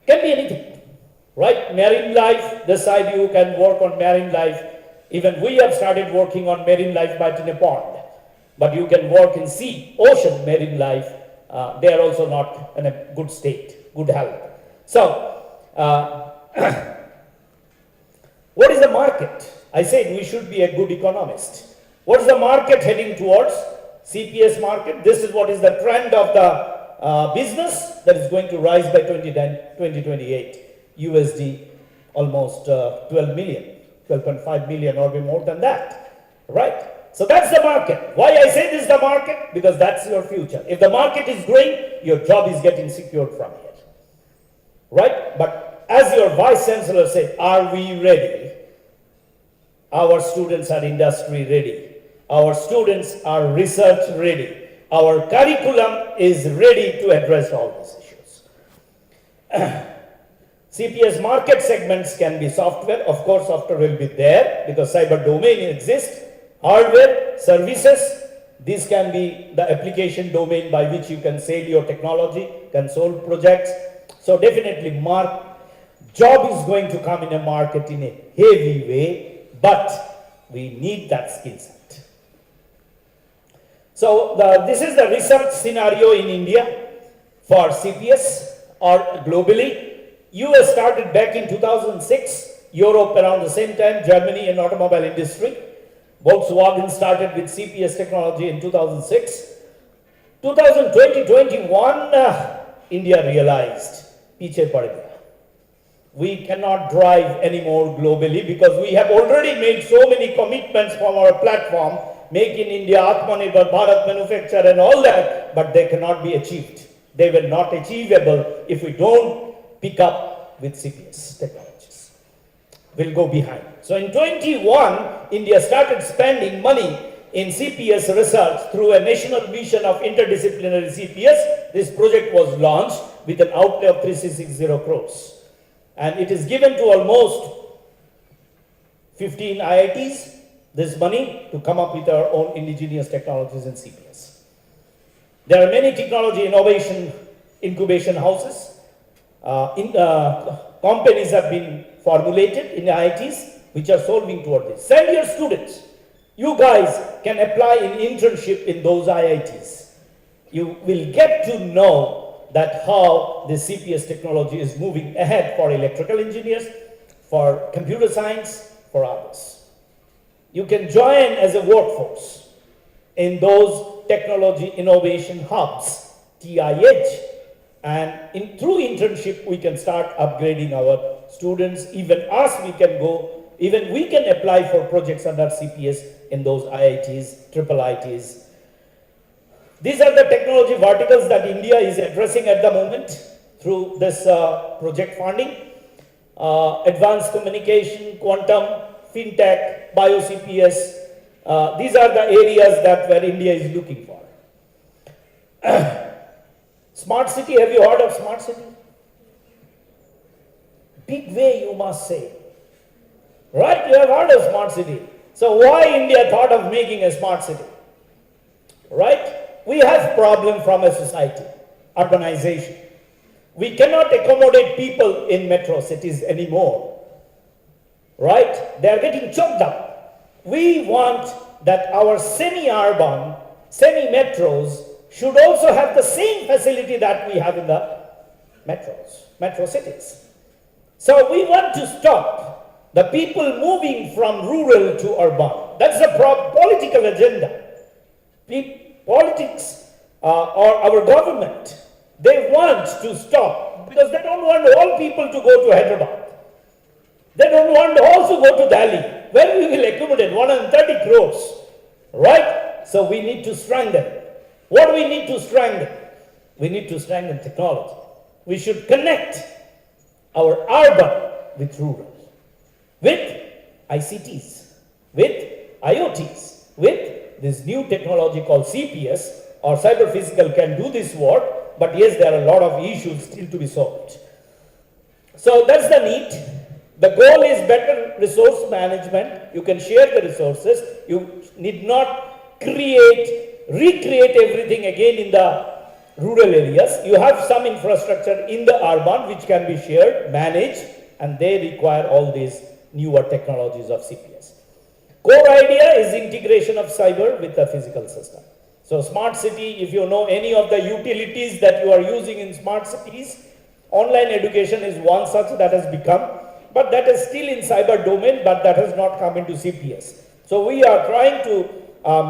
can be anything, right? Marine life, this side you can work on marine life. Even we have started working on marine life but in a pond. But you can work in sea, ocean, marine life. They are also not in a good state, good health. So, what is the market? I said we should be a good economist. What is the market heading towards? CPS market. This is what is the trend of the business that is going to rise by 2028. USD almost 12 million, 12.5 million or more than that, right? So that's the market. Why I say this is the market? Because that's your future. If the market is growing, your job is getting secured from here. Right? But as your Vice Chancellor said, are we ready? Our students are industry ready. Our students are research ready. Our curriculum is ready to address all these issues. CPS market segments can be software. Of course, software will be there because cyber domain exists. Hardware, services, these can be the application domain by which you can sell your technology, can solve projects. So definitely job is going to come in a market in a heavy way, but we need that skill set. So this is the research scenario in India for CPS or globally. US started back in 2006, Europe around the same time, Germany and automobile industry. Volkswagen started with CPS technology in 2006. 2020-21, India realized, piche pad gaya. We cannot drive anymore globally because we have already made so many commitments from our platform, Make in India, Atmanirbhar Bharat manufacture and all that, but they cannot be achieved. They will not achievable if we don't pick up with CPS technologies. We'll go behind. So in 21, India started spending money in CPS research through a national mission of interdisciplinary CPS. This project was launched with an outlay of 3660 crores. And it is given to almost 15 IITs, this money to come up with our own indigenous technologies in CPS. There are many technology innovation incubation houses. Companies have been formulated in IITs which are solving toward this. Send your students. You guys can apply in internship in those IITs. You will get to know that how the CPS technology is moving ahead for electrical engineers, for computer science, for others. You can join as a workforce in those technology innovation hubs, TIH, and through internship we can start upgrading our students. Even us, we can go, even we can apply for projects under CPS in those IITs, triple ITs. These are the technology verticals that India is addressing at the moment through this project funding. Advanced communication, quantum, fintech, bio-CPS. These are the areas that where India is looking for. Smart city, have you heard of smart city? Big way, you must say. Right, you have heard of smart city. So why India thought of making a smart city? Right? We have problem from a society, urbanization. We cannot accommodate people in metro cities anymore. Right? They are getting choked up. We want that our semi-urban, semi-metros should also have the same facility that we have in the metro cities. So we want to stop the people moving from rural to urban. That's the political agenda. Politics or our government, they want to stop because they don't want all people to go to Hyderabad. They don't want also go to Delhi, where we will accommodate 130 crores, right? So we need to strengthen. What do we need to strengthen? We need to strengthen technology. We should connect our urban with rural, with ICTs, with IoTs, with this new technology called CPS or cyber physical can do this work, but yes, there are a lot of issues still to be solved. So that's the need. The goal is better resource management. You can share the resources. You need not recreate everything again in the rural areas. You have some infrastructure in the urban which can be shared, managed, and they require all these newer technologies of CPS. Core idea is integration of cyber with the physical system. So smart city, if you know any of the utilities that you are using in smart cities, online education is one such that has become, but that is still in cyber domain, but that has not come into CPS. So we are trying to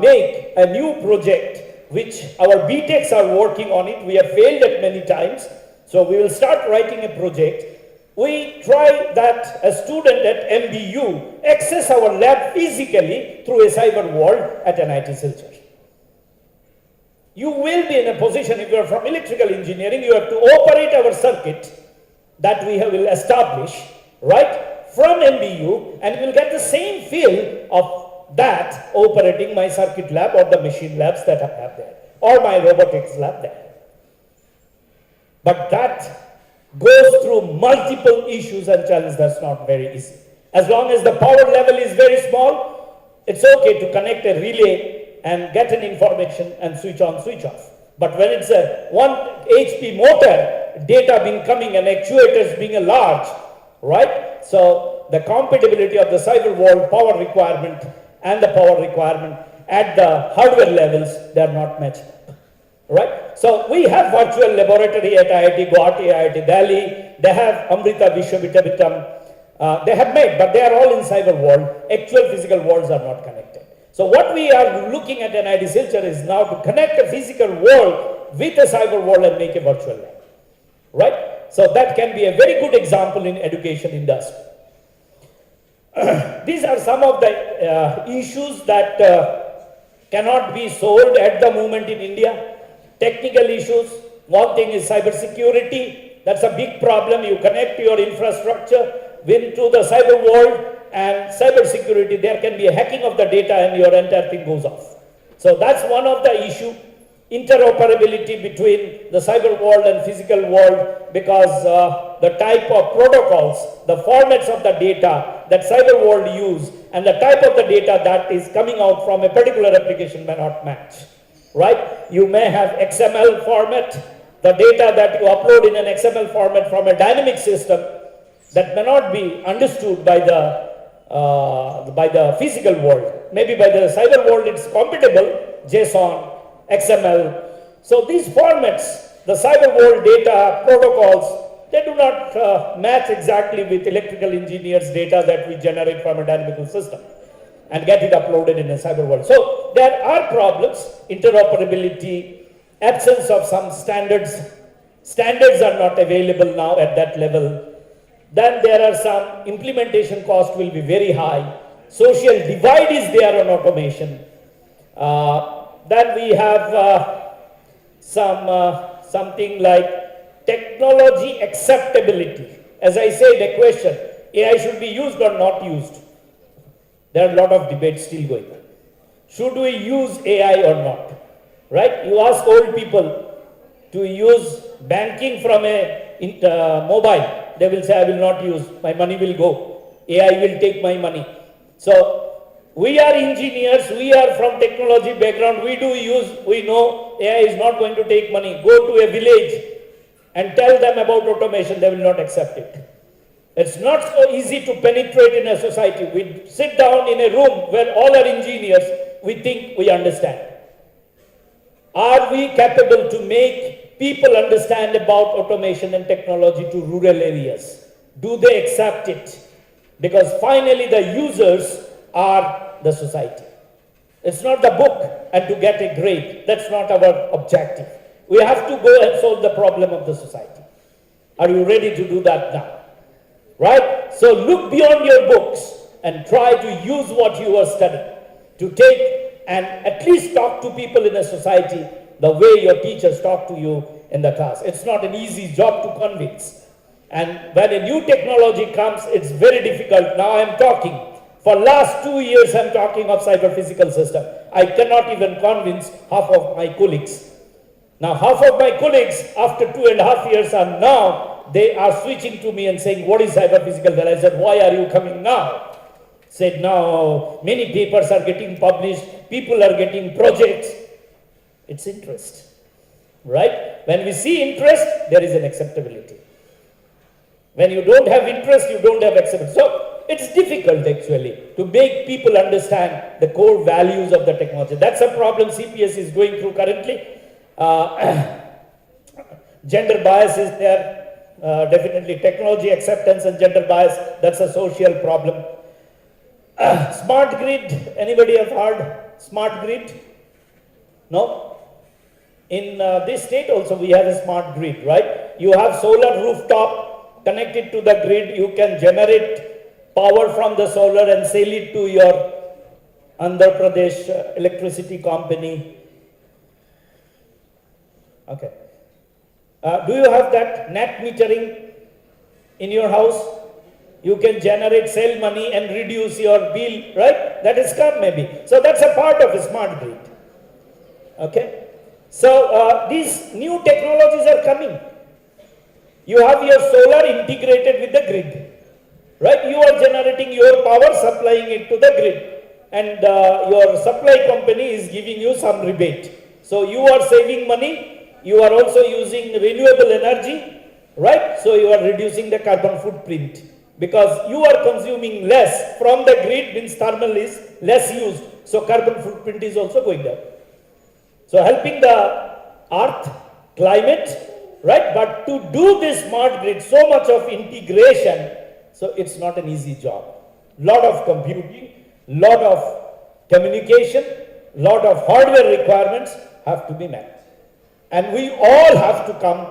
make a new project which our BTechs are working on it. We have failed at many times. So we will start writing a project we try that a student at MBU access our lab physically through a cyber world at NIT Silchar. You will be in a position, if you are from electrical engineering, you have to operate our circuit that we will establish, right, from MBU, and you will get the same feel of that operating my circuit lab or the machine labs that I have there, or my robotics lab there. But that goes through multiple issues and challenges. That's not very easy. As long as the power level is very small, it's okay to connect a relay and get an information and switch on, switch off. But when it's a 1 HP motor, data being coming and actuators being a large, right? So the compatibility of the cyber world power requirement and the power requirement at the hardware levels, they are not matched up, right? So we have virtual laboratory at IIT Guwahati, IIT Delhi, they have Amrita Vishwavidyapeetham, they have made, but they are all in cyber world. Actual physical worlds are not connected. So what we are looking at NIT Silchar is now to connect a physical world with a cyber world and make a virtual lab, right? So that can be a very good example in education industry. These are some of the issues that cannot be solved at the moment in India. Technical issues. One thing is cybersecurity. That's a big problem. You connect your infrastructure into the cyber world, and cybersecurity, there can be a hacking of the data and your entire thing goes off. So that's one of the issue. Interoperability between the cyber world and physical world, because the type of protocols, the formats of the data that cyber world use and the type of the data that is coming out from a particular application may not match, right? You may have XML format, the data that you upload in an XML format from a dynamic system that may not be understood by the physical world. Maybe by the cyber world it's compatible, JSON, XML. So these formats, the cyber world data, protocols, they do not match exactly with electrical engineers' data that we generate from a dynamical system and get it uploaded in a cyber world. So there are problems, interoperability, absence of some standards. Standards are not available now at that level. Then there are some implementation cost will be very high. Social divide is there on automation. Then we have something like technology acceptability. As I said, a question, AI should be used or not used? There are a lot of debates still going on. Should we use AI or not? Right? You ask old people to use banking from a mobile. They will say, I will not use, my money will go. AI will take my money. So we are engineers, we are from technology background, we know AI is not going to take money. Go to a village and tell them about automation, they will not accept it. It's not so easy to penetrate in a society. We sit down in a room where all are engineers, we think we understand. Are we capable to make people understand about automation and technology to rural areas? Do they accept it? Because finally the users are the society. It's not the book and to get a grade. That's not our objective. We have to go and solve the problem of the society. Are you ready to do that now? Right? So look beyond your books and try to use what you are studying to take and at least talk to people in a society the way your teachers talk to you in the class. It's not an easy job to convince. And when a new technology comes, it's very difficult. Now I'm talking. For last 2 years, I'm talking of cyber-physical system. I cannot even convince half of my colleagues. Now, half of my colleagues, after 2.5 years, are now, they are switching to me and saying, what is cyber-physical? Well, I said, why are you coming now? Said, now, many papers are getting published. People are getting projects. It's interest, right? When we see interest, there is an acceptability. When you don't have interest, you don't have acceptance. So it's difficult actually to make people understand the core values of the technology. That's a problem CPS is going through currently. Gender bias is there, definitely technology acceptance and gender bias, that's a social problem. Smart grid, anybody have heard smart grid? No? In this state also we have a smart grid, right? You have solar rooftop connect it to the grid, you can generate power from the solar and sell it to your Andhra Pradesh electricity company. Okay. Do you have that net metering in your house? You can generate, sell money and reduce your bill, right? That is come maybe. So that's a part of a smart grid. Okay. So these new technologies are coming. You have your solar integrated with the grid, right? You are generating your power, supplying it to the grid, and your supply company is giving you some rebate. So you are saving money, you are also using renewable energy, right? So you are reducing the carbon footprint because you are consuming less from the grid, means thermal is less used. So carbon footprint is also going down. So helping the earth, climate, right? But to do this smart grid, so much of integration, so it's not an easy job. Lot of computing, lot of communication, lot of hardware requirements have to be met. And we all have to come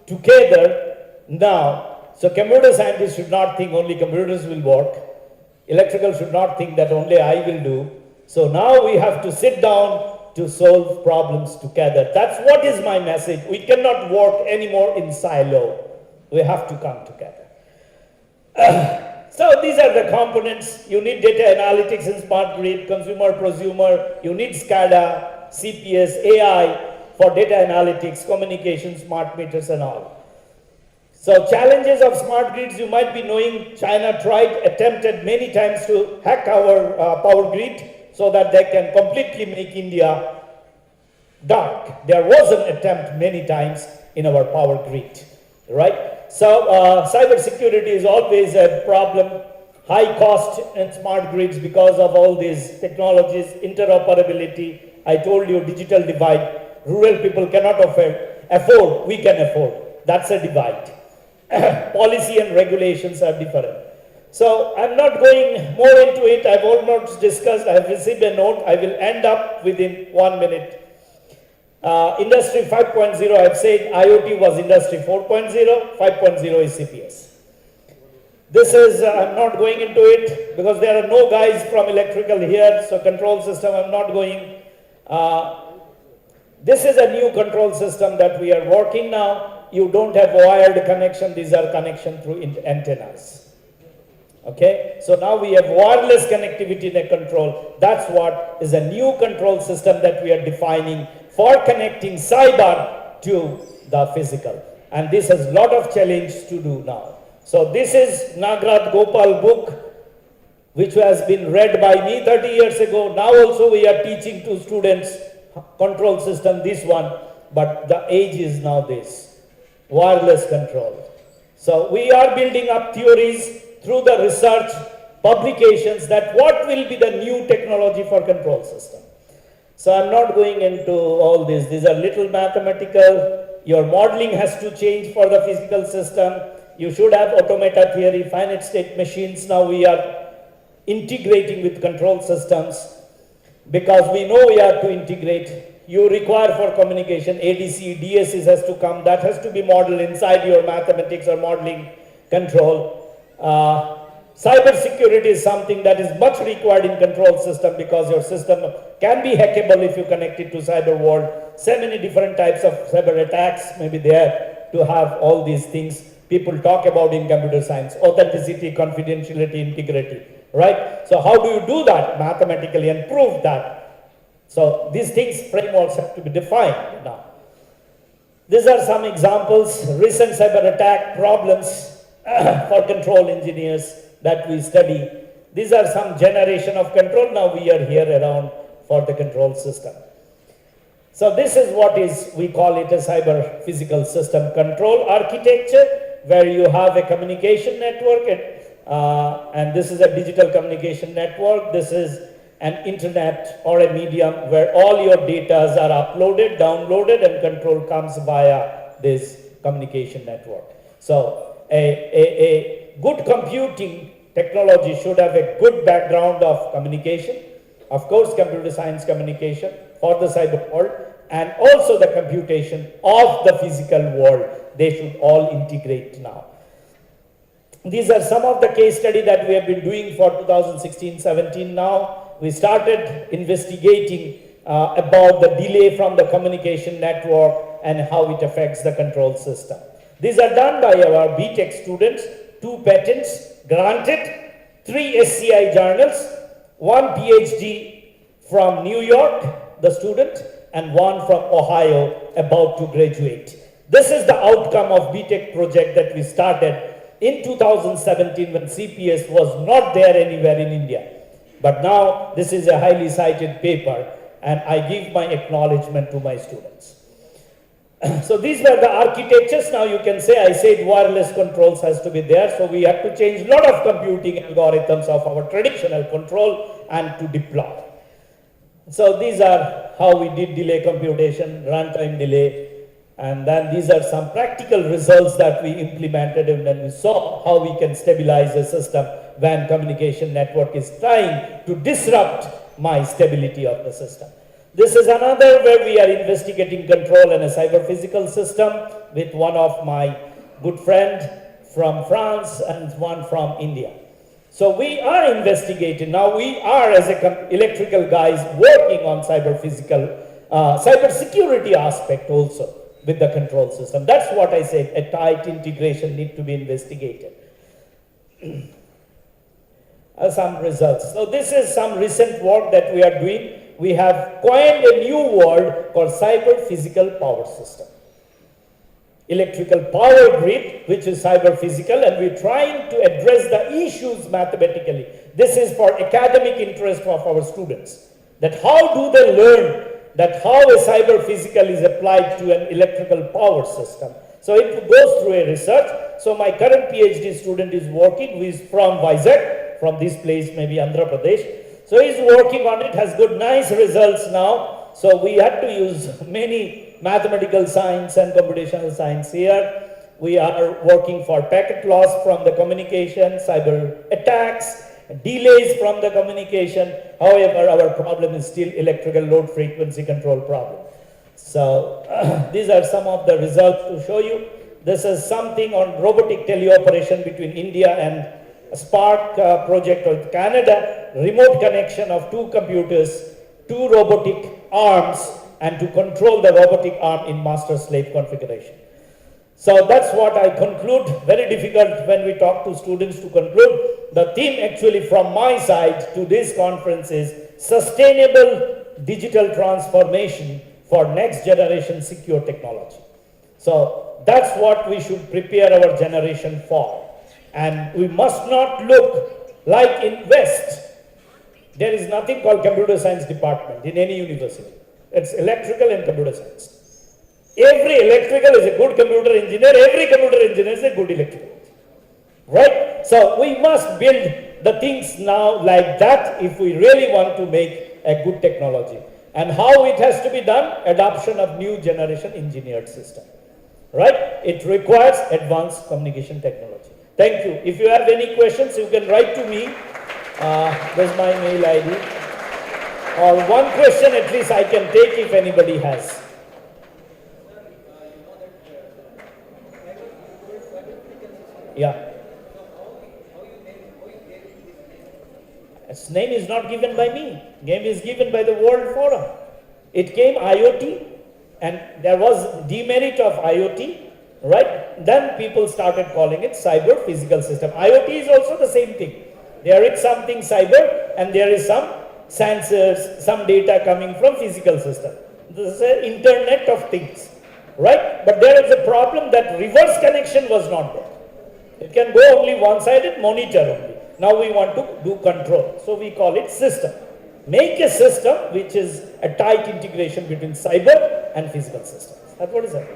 together now. So computer scientists should not think only computers will work. Electrical should not think that only I will do. So now we have to sit down to solve problems together. That's what is my message. We cannot work anymore in silo. We have to come together. So these are the components. You need data analytics in smart grid, consumer, prosumer. You need SCADA, CPS, AI for data analytics, communication, smart meters and all. So challenges of smart grids, you might be knowing China attempted many times to hack our power grid so that they can completely make India dark. There was an attempt many times in our power grid, right? So cybersecurity is always a problem, high cost in smart grids because of all these technologies, interoperability. I told you digital divide, rural people cannot afford, we can afford. That's a divide. Policy and regulations are different. So I'm not going more into it. I've almost discussed, I've received a note. I will end up within 1 minute. Industry 5.0, I've said IoT was Industry 4.0, 5.0 is CPS. This is, I'm not going into it because there are no guys from electrical here, so control system I'm not going. This is a new control system that we are working now. You don't have wired connection, these are connection through antennas. Okay, so now we have wireless connectivity in a control. That's what is a new control system that we are defining for connecting cyber to the physical. And this has a lot of challenge to do now. So this is Nagraj Gopal book, which has been read by me 30 years ago. Now also we are teaching to students control system, this one, but the age is now this. Wireless control. So we are building up theories through the research, publications that what will be the new technology for control system. So I'm not going into all this. These are little mathematical. Your modeling has to change for the physical system. You should have automata theory, finite state machines. Now we are integrating with control systems because we know we have to integrate. You require for communication, ADC, DSC has to come, that has to be modeled inside your mathematics or modeling control. Cybersecurity is something that is much required in control system because your system can be hackable if you connect it to cyber world. So many different types of cyber attacks may be there to have all these things people talk about in computer science, authenticity, confidentiality, integrity, right? So how do you do that mathematically and prove that? So these things, frameworks have to be defined now. These are some examples, recent cyber attack problems for control engineers that we study. These are some generation of control. Now we are here around for the control system. So this is what is, we call it a cyber physical system control architecture, where you have a communication network and this is a digital communication network. This is an internet or a medium where all your data are uploaded, downloaded, and control comes via this communication network. So a good computing technology should have a good background of communication, of course computer science communication for the cyber world, and also the computation of the physical world. They should all integrate now. These are some of the case study that we have been doing for 2016-17 now. We started investigating about the delay from the communication network and how it affects the control system. These are done by our BTech students, 2 patents granted, 3 SCI journals, 1 PhD from New York, the student, and 1 from Ohio, about to graduate. This is the outcome of BTech project that we started in 2017 when CPS was not there anywhere in India. But now this is a highly cited paper, and I give my acknowledgement to my students. So these were the architectures. Now you can say, I said wireless controls has to be there, so we have to change a lot of computing algorithms of our traditional control and to deploy. So these are how we did delay computation, runtime delay, and then these are some practical results that we implemented, and then we saw how we can stabilize a system when communication network is trying to disrupt my stability of the system. This is another where we are investigating control in a cyber physical system with one of my good friend from France and one from India. So we are investigating. Now we are, as electrical guys, working on cyber physical, cyber security aspect also with the control system. That's what I said, a tight integration need to be investigated. Some results. So this is some recent work that we are doing. We have coined a new word called cyber physical power system. Electrical power grid, which is cyber physical, and we're trying to address the issues mathematically. This is for academic interest of our students. That how do they learn that how a cyber physical is applied to an electrical power system. So it goes through a research. So my current PhD student is working, who is from Vizag, from this place, maybe Andhra Pradesh. So he's working on it, has good, nice results now. So we had to use many mathematical science and computational science here. We are working for packet loss from the communication, cyber attacks, delays from the communication. However, our problem is still electrical load frequency control problem. So these are some of the results to show you. This is something on robotic teleoperation between India and Spark project with Canada, remote connection of 2 computers, 2 robotic arms, and to control the robotic arm in master-slave configuration. So that's what I conclude. Very difficult when we talk to students to conclude. The theme actually from my side to this conference is sustainable digital transformation for next generation secure technology. So that's what we should prepare our generation for. And we must not look like in West. There is nothing called computer science department in any university. It's electrical and computer science. Every electrical is a good computer engineer, every computer engineer is a good electrical engineer. Right? So we must build the things now like that if we really want to make a good technology. And how it has to be done? Adoption of new generation engineered system. Right? It requires advanced communication technology. Thank you. If you have any questions, you can write to me. There's my mail ID. Or one question at least I can take if anybody has. Yeah. Its name is not given by me. Name is given by the World Forum. It came IoT, and there was demerit of IoT. Right? Then people started calling it cyber physical system. IoT is also the same thing. There is something cyber and there is some sensors, some data coming from physical system. This is an internet of things. Right? But there is a problem that reverse connection was not there. It can go only one-sided, monitor only. Now we want to do control. So we call it system. Make a system which is a tight integration between cyber and physical systems. That's what is happening.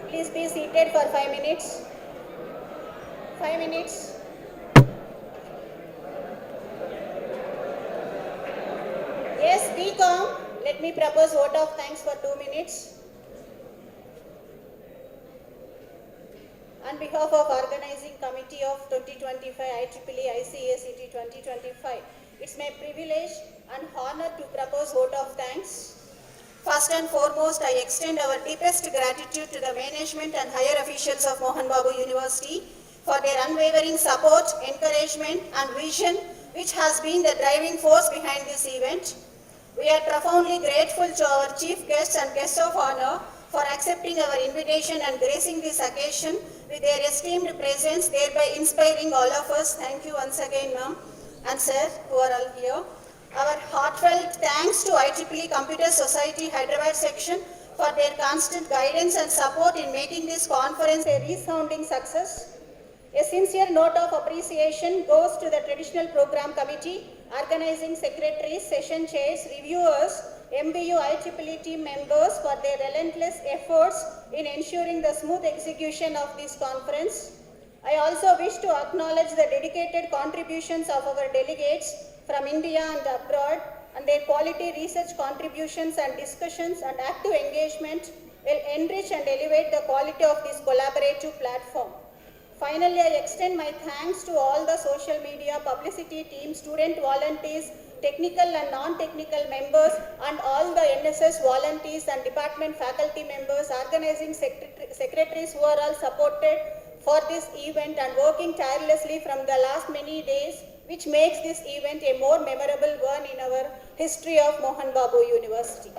Please be seated for 5 minutes. 5 minutes. Yes, be calm. Let me propose vote of thanks for 2 minutes. On behalf of Organizing Committee of 2025 IEEE-ICACT 2025, it's my privilege and honor to propose vote of thanks. First and foremost, I extend our deepest gratitude to the management and higher officials of Mohan Babu University for their unwavering support, encouragement and vision, which has been the driving force behind this event. We are profoundly grateful to our chief guests and guests of honor for accepting our invitation and gracing this occasion with their esteemed presence, thereby inspiring all of us. Thank you once again, ma'am and sir, who are all here. Our heartfelt thanks to IEEE Computer Society Hyderabad section for their constant guidance and support in making this conference a resounding success. A sincere note of appreciation goes to the Traditional Program Committee, organizing secretaries, session chairs, reviewers, MBU IEEE team members for their relentless efforts in ensuring the smooth execution of this conference. I also wish to acknowledge the dedicated contributions of our delegates from India and abroad, and their quality research contributions and discussions and active engagement will enrich and elevate the quality of this collaborative platform. Finally, I extend my thanks to all the social media, publicity team, student volunteers, technical and non-technical members, and all the NSS volunteers and department faculty members, organizing secretaries who are all supported for this event and working tirelessly from the last many days, which makes this event a more memorable one in our history of Mohan Babu University.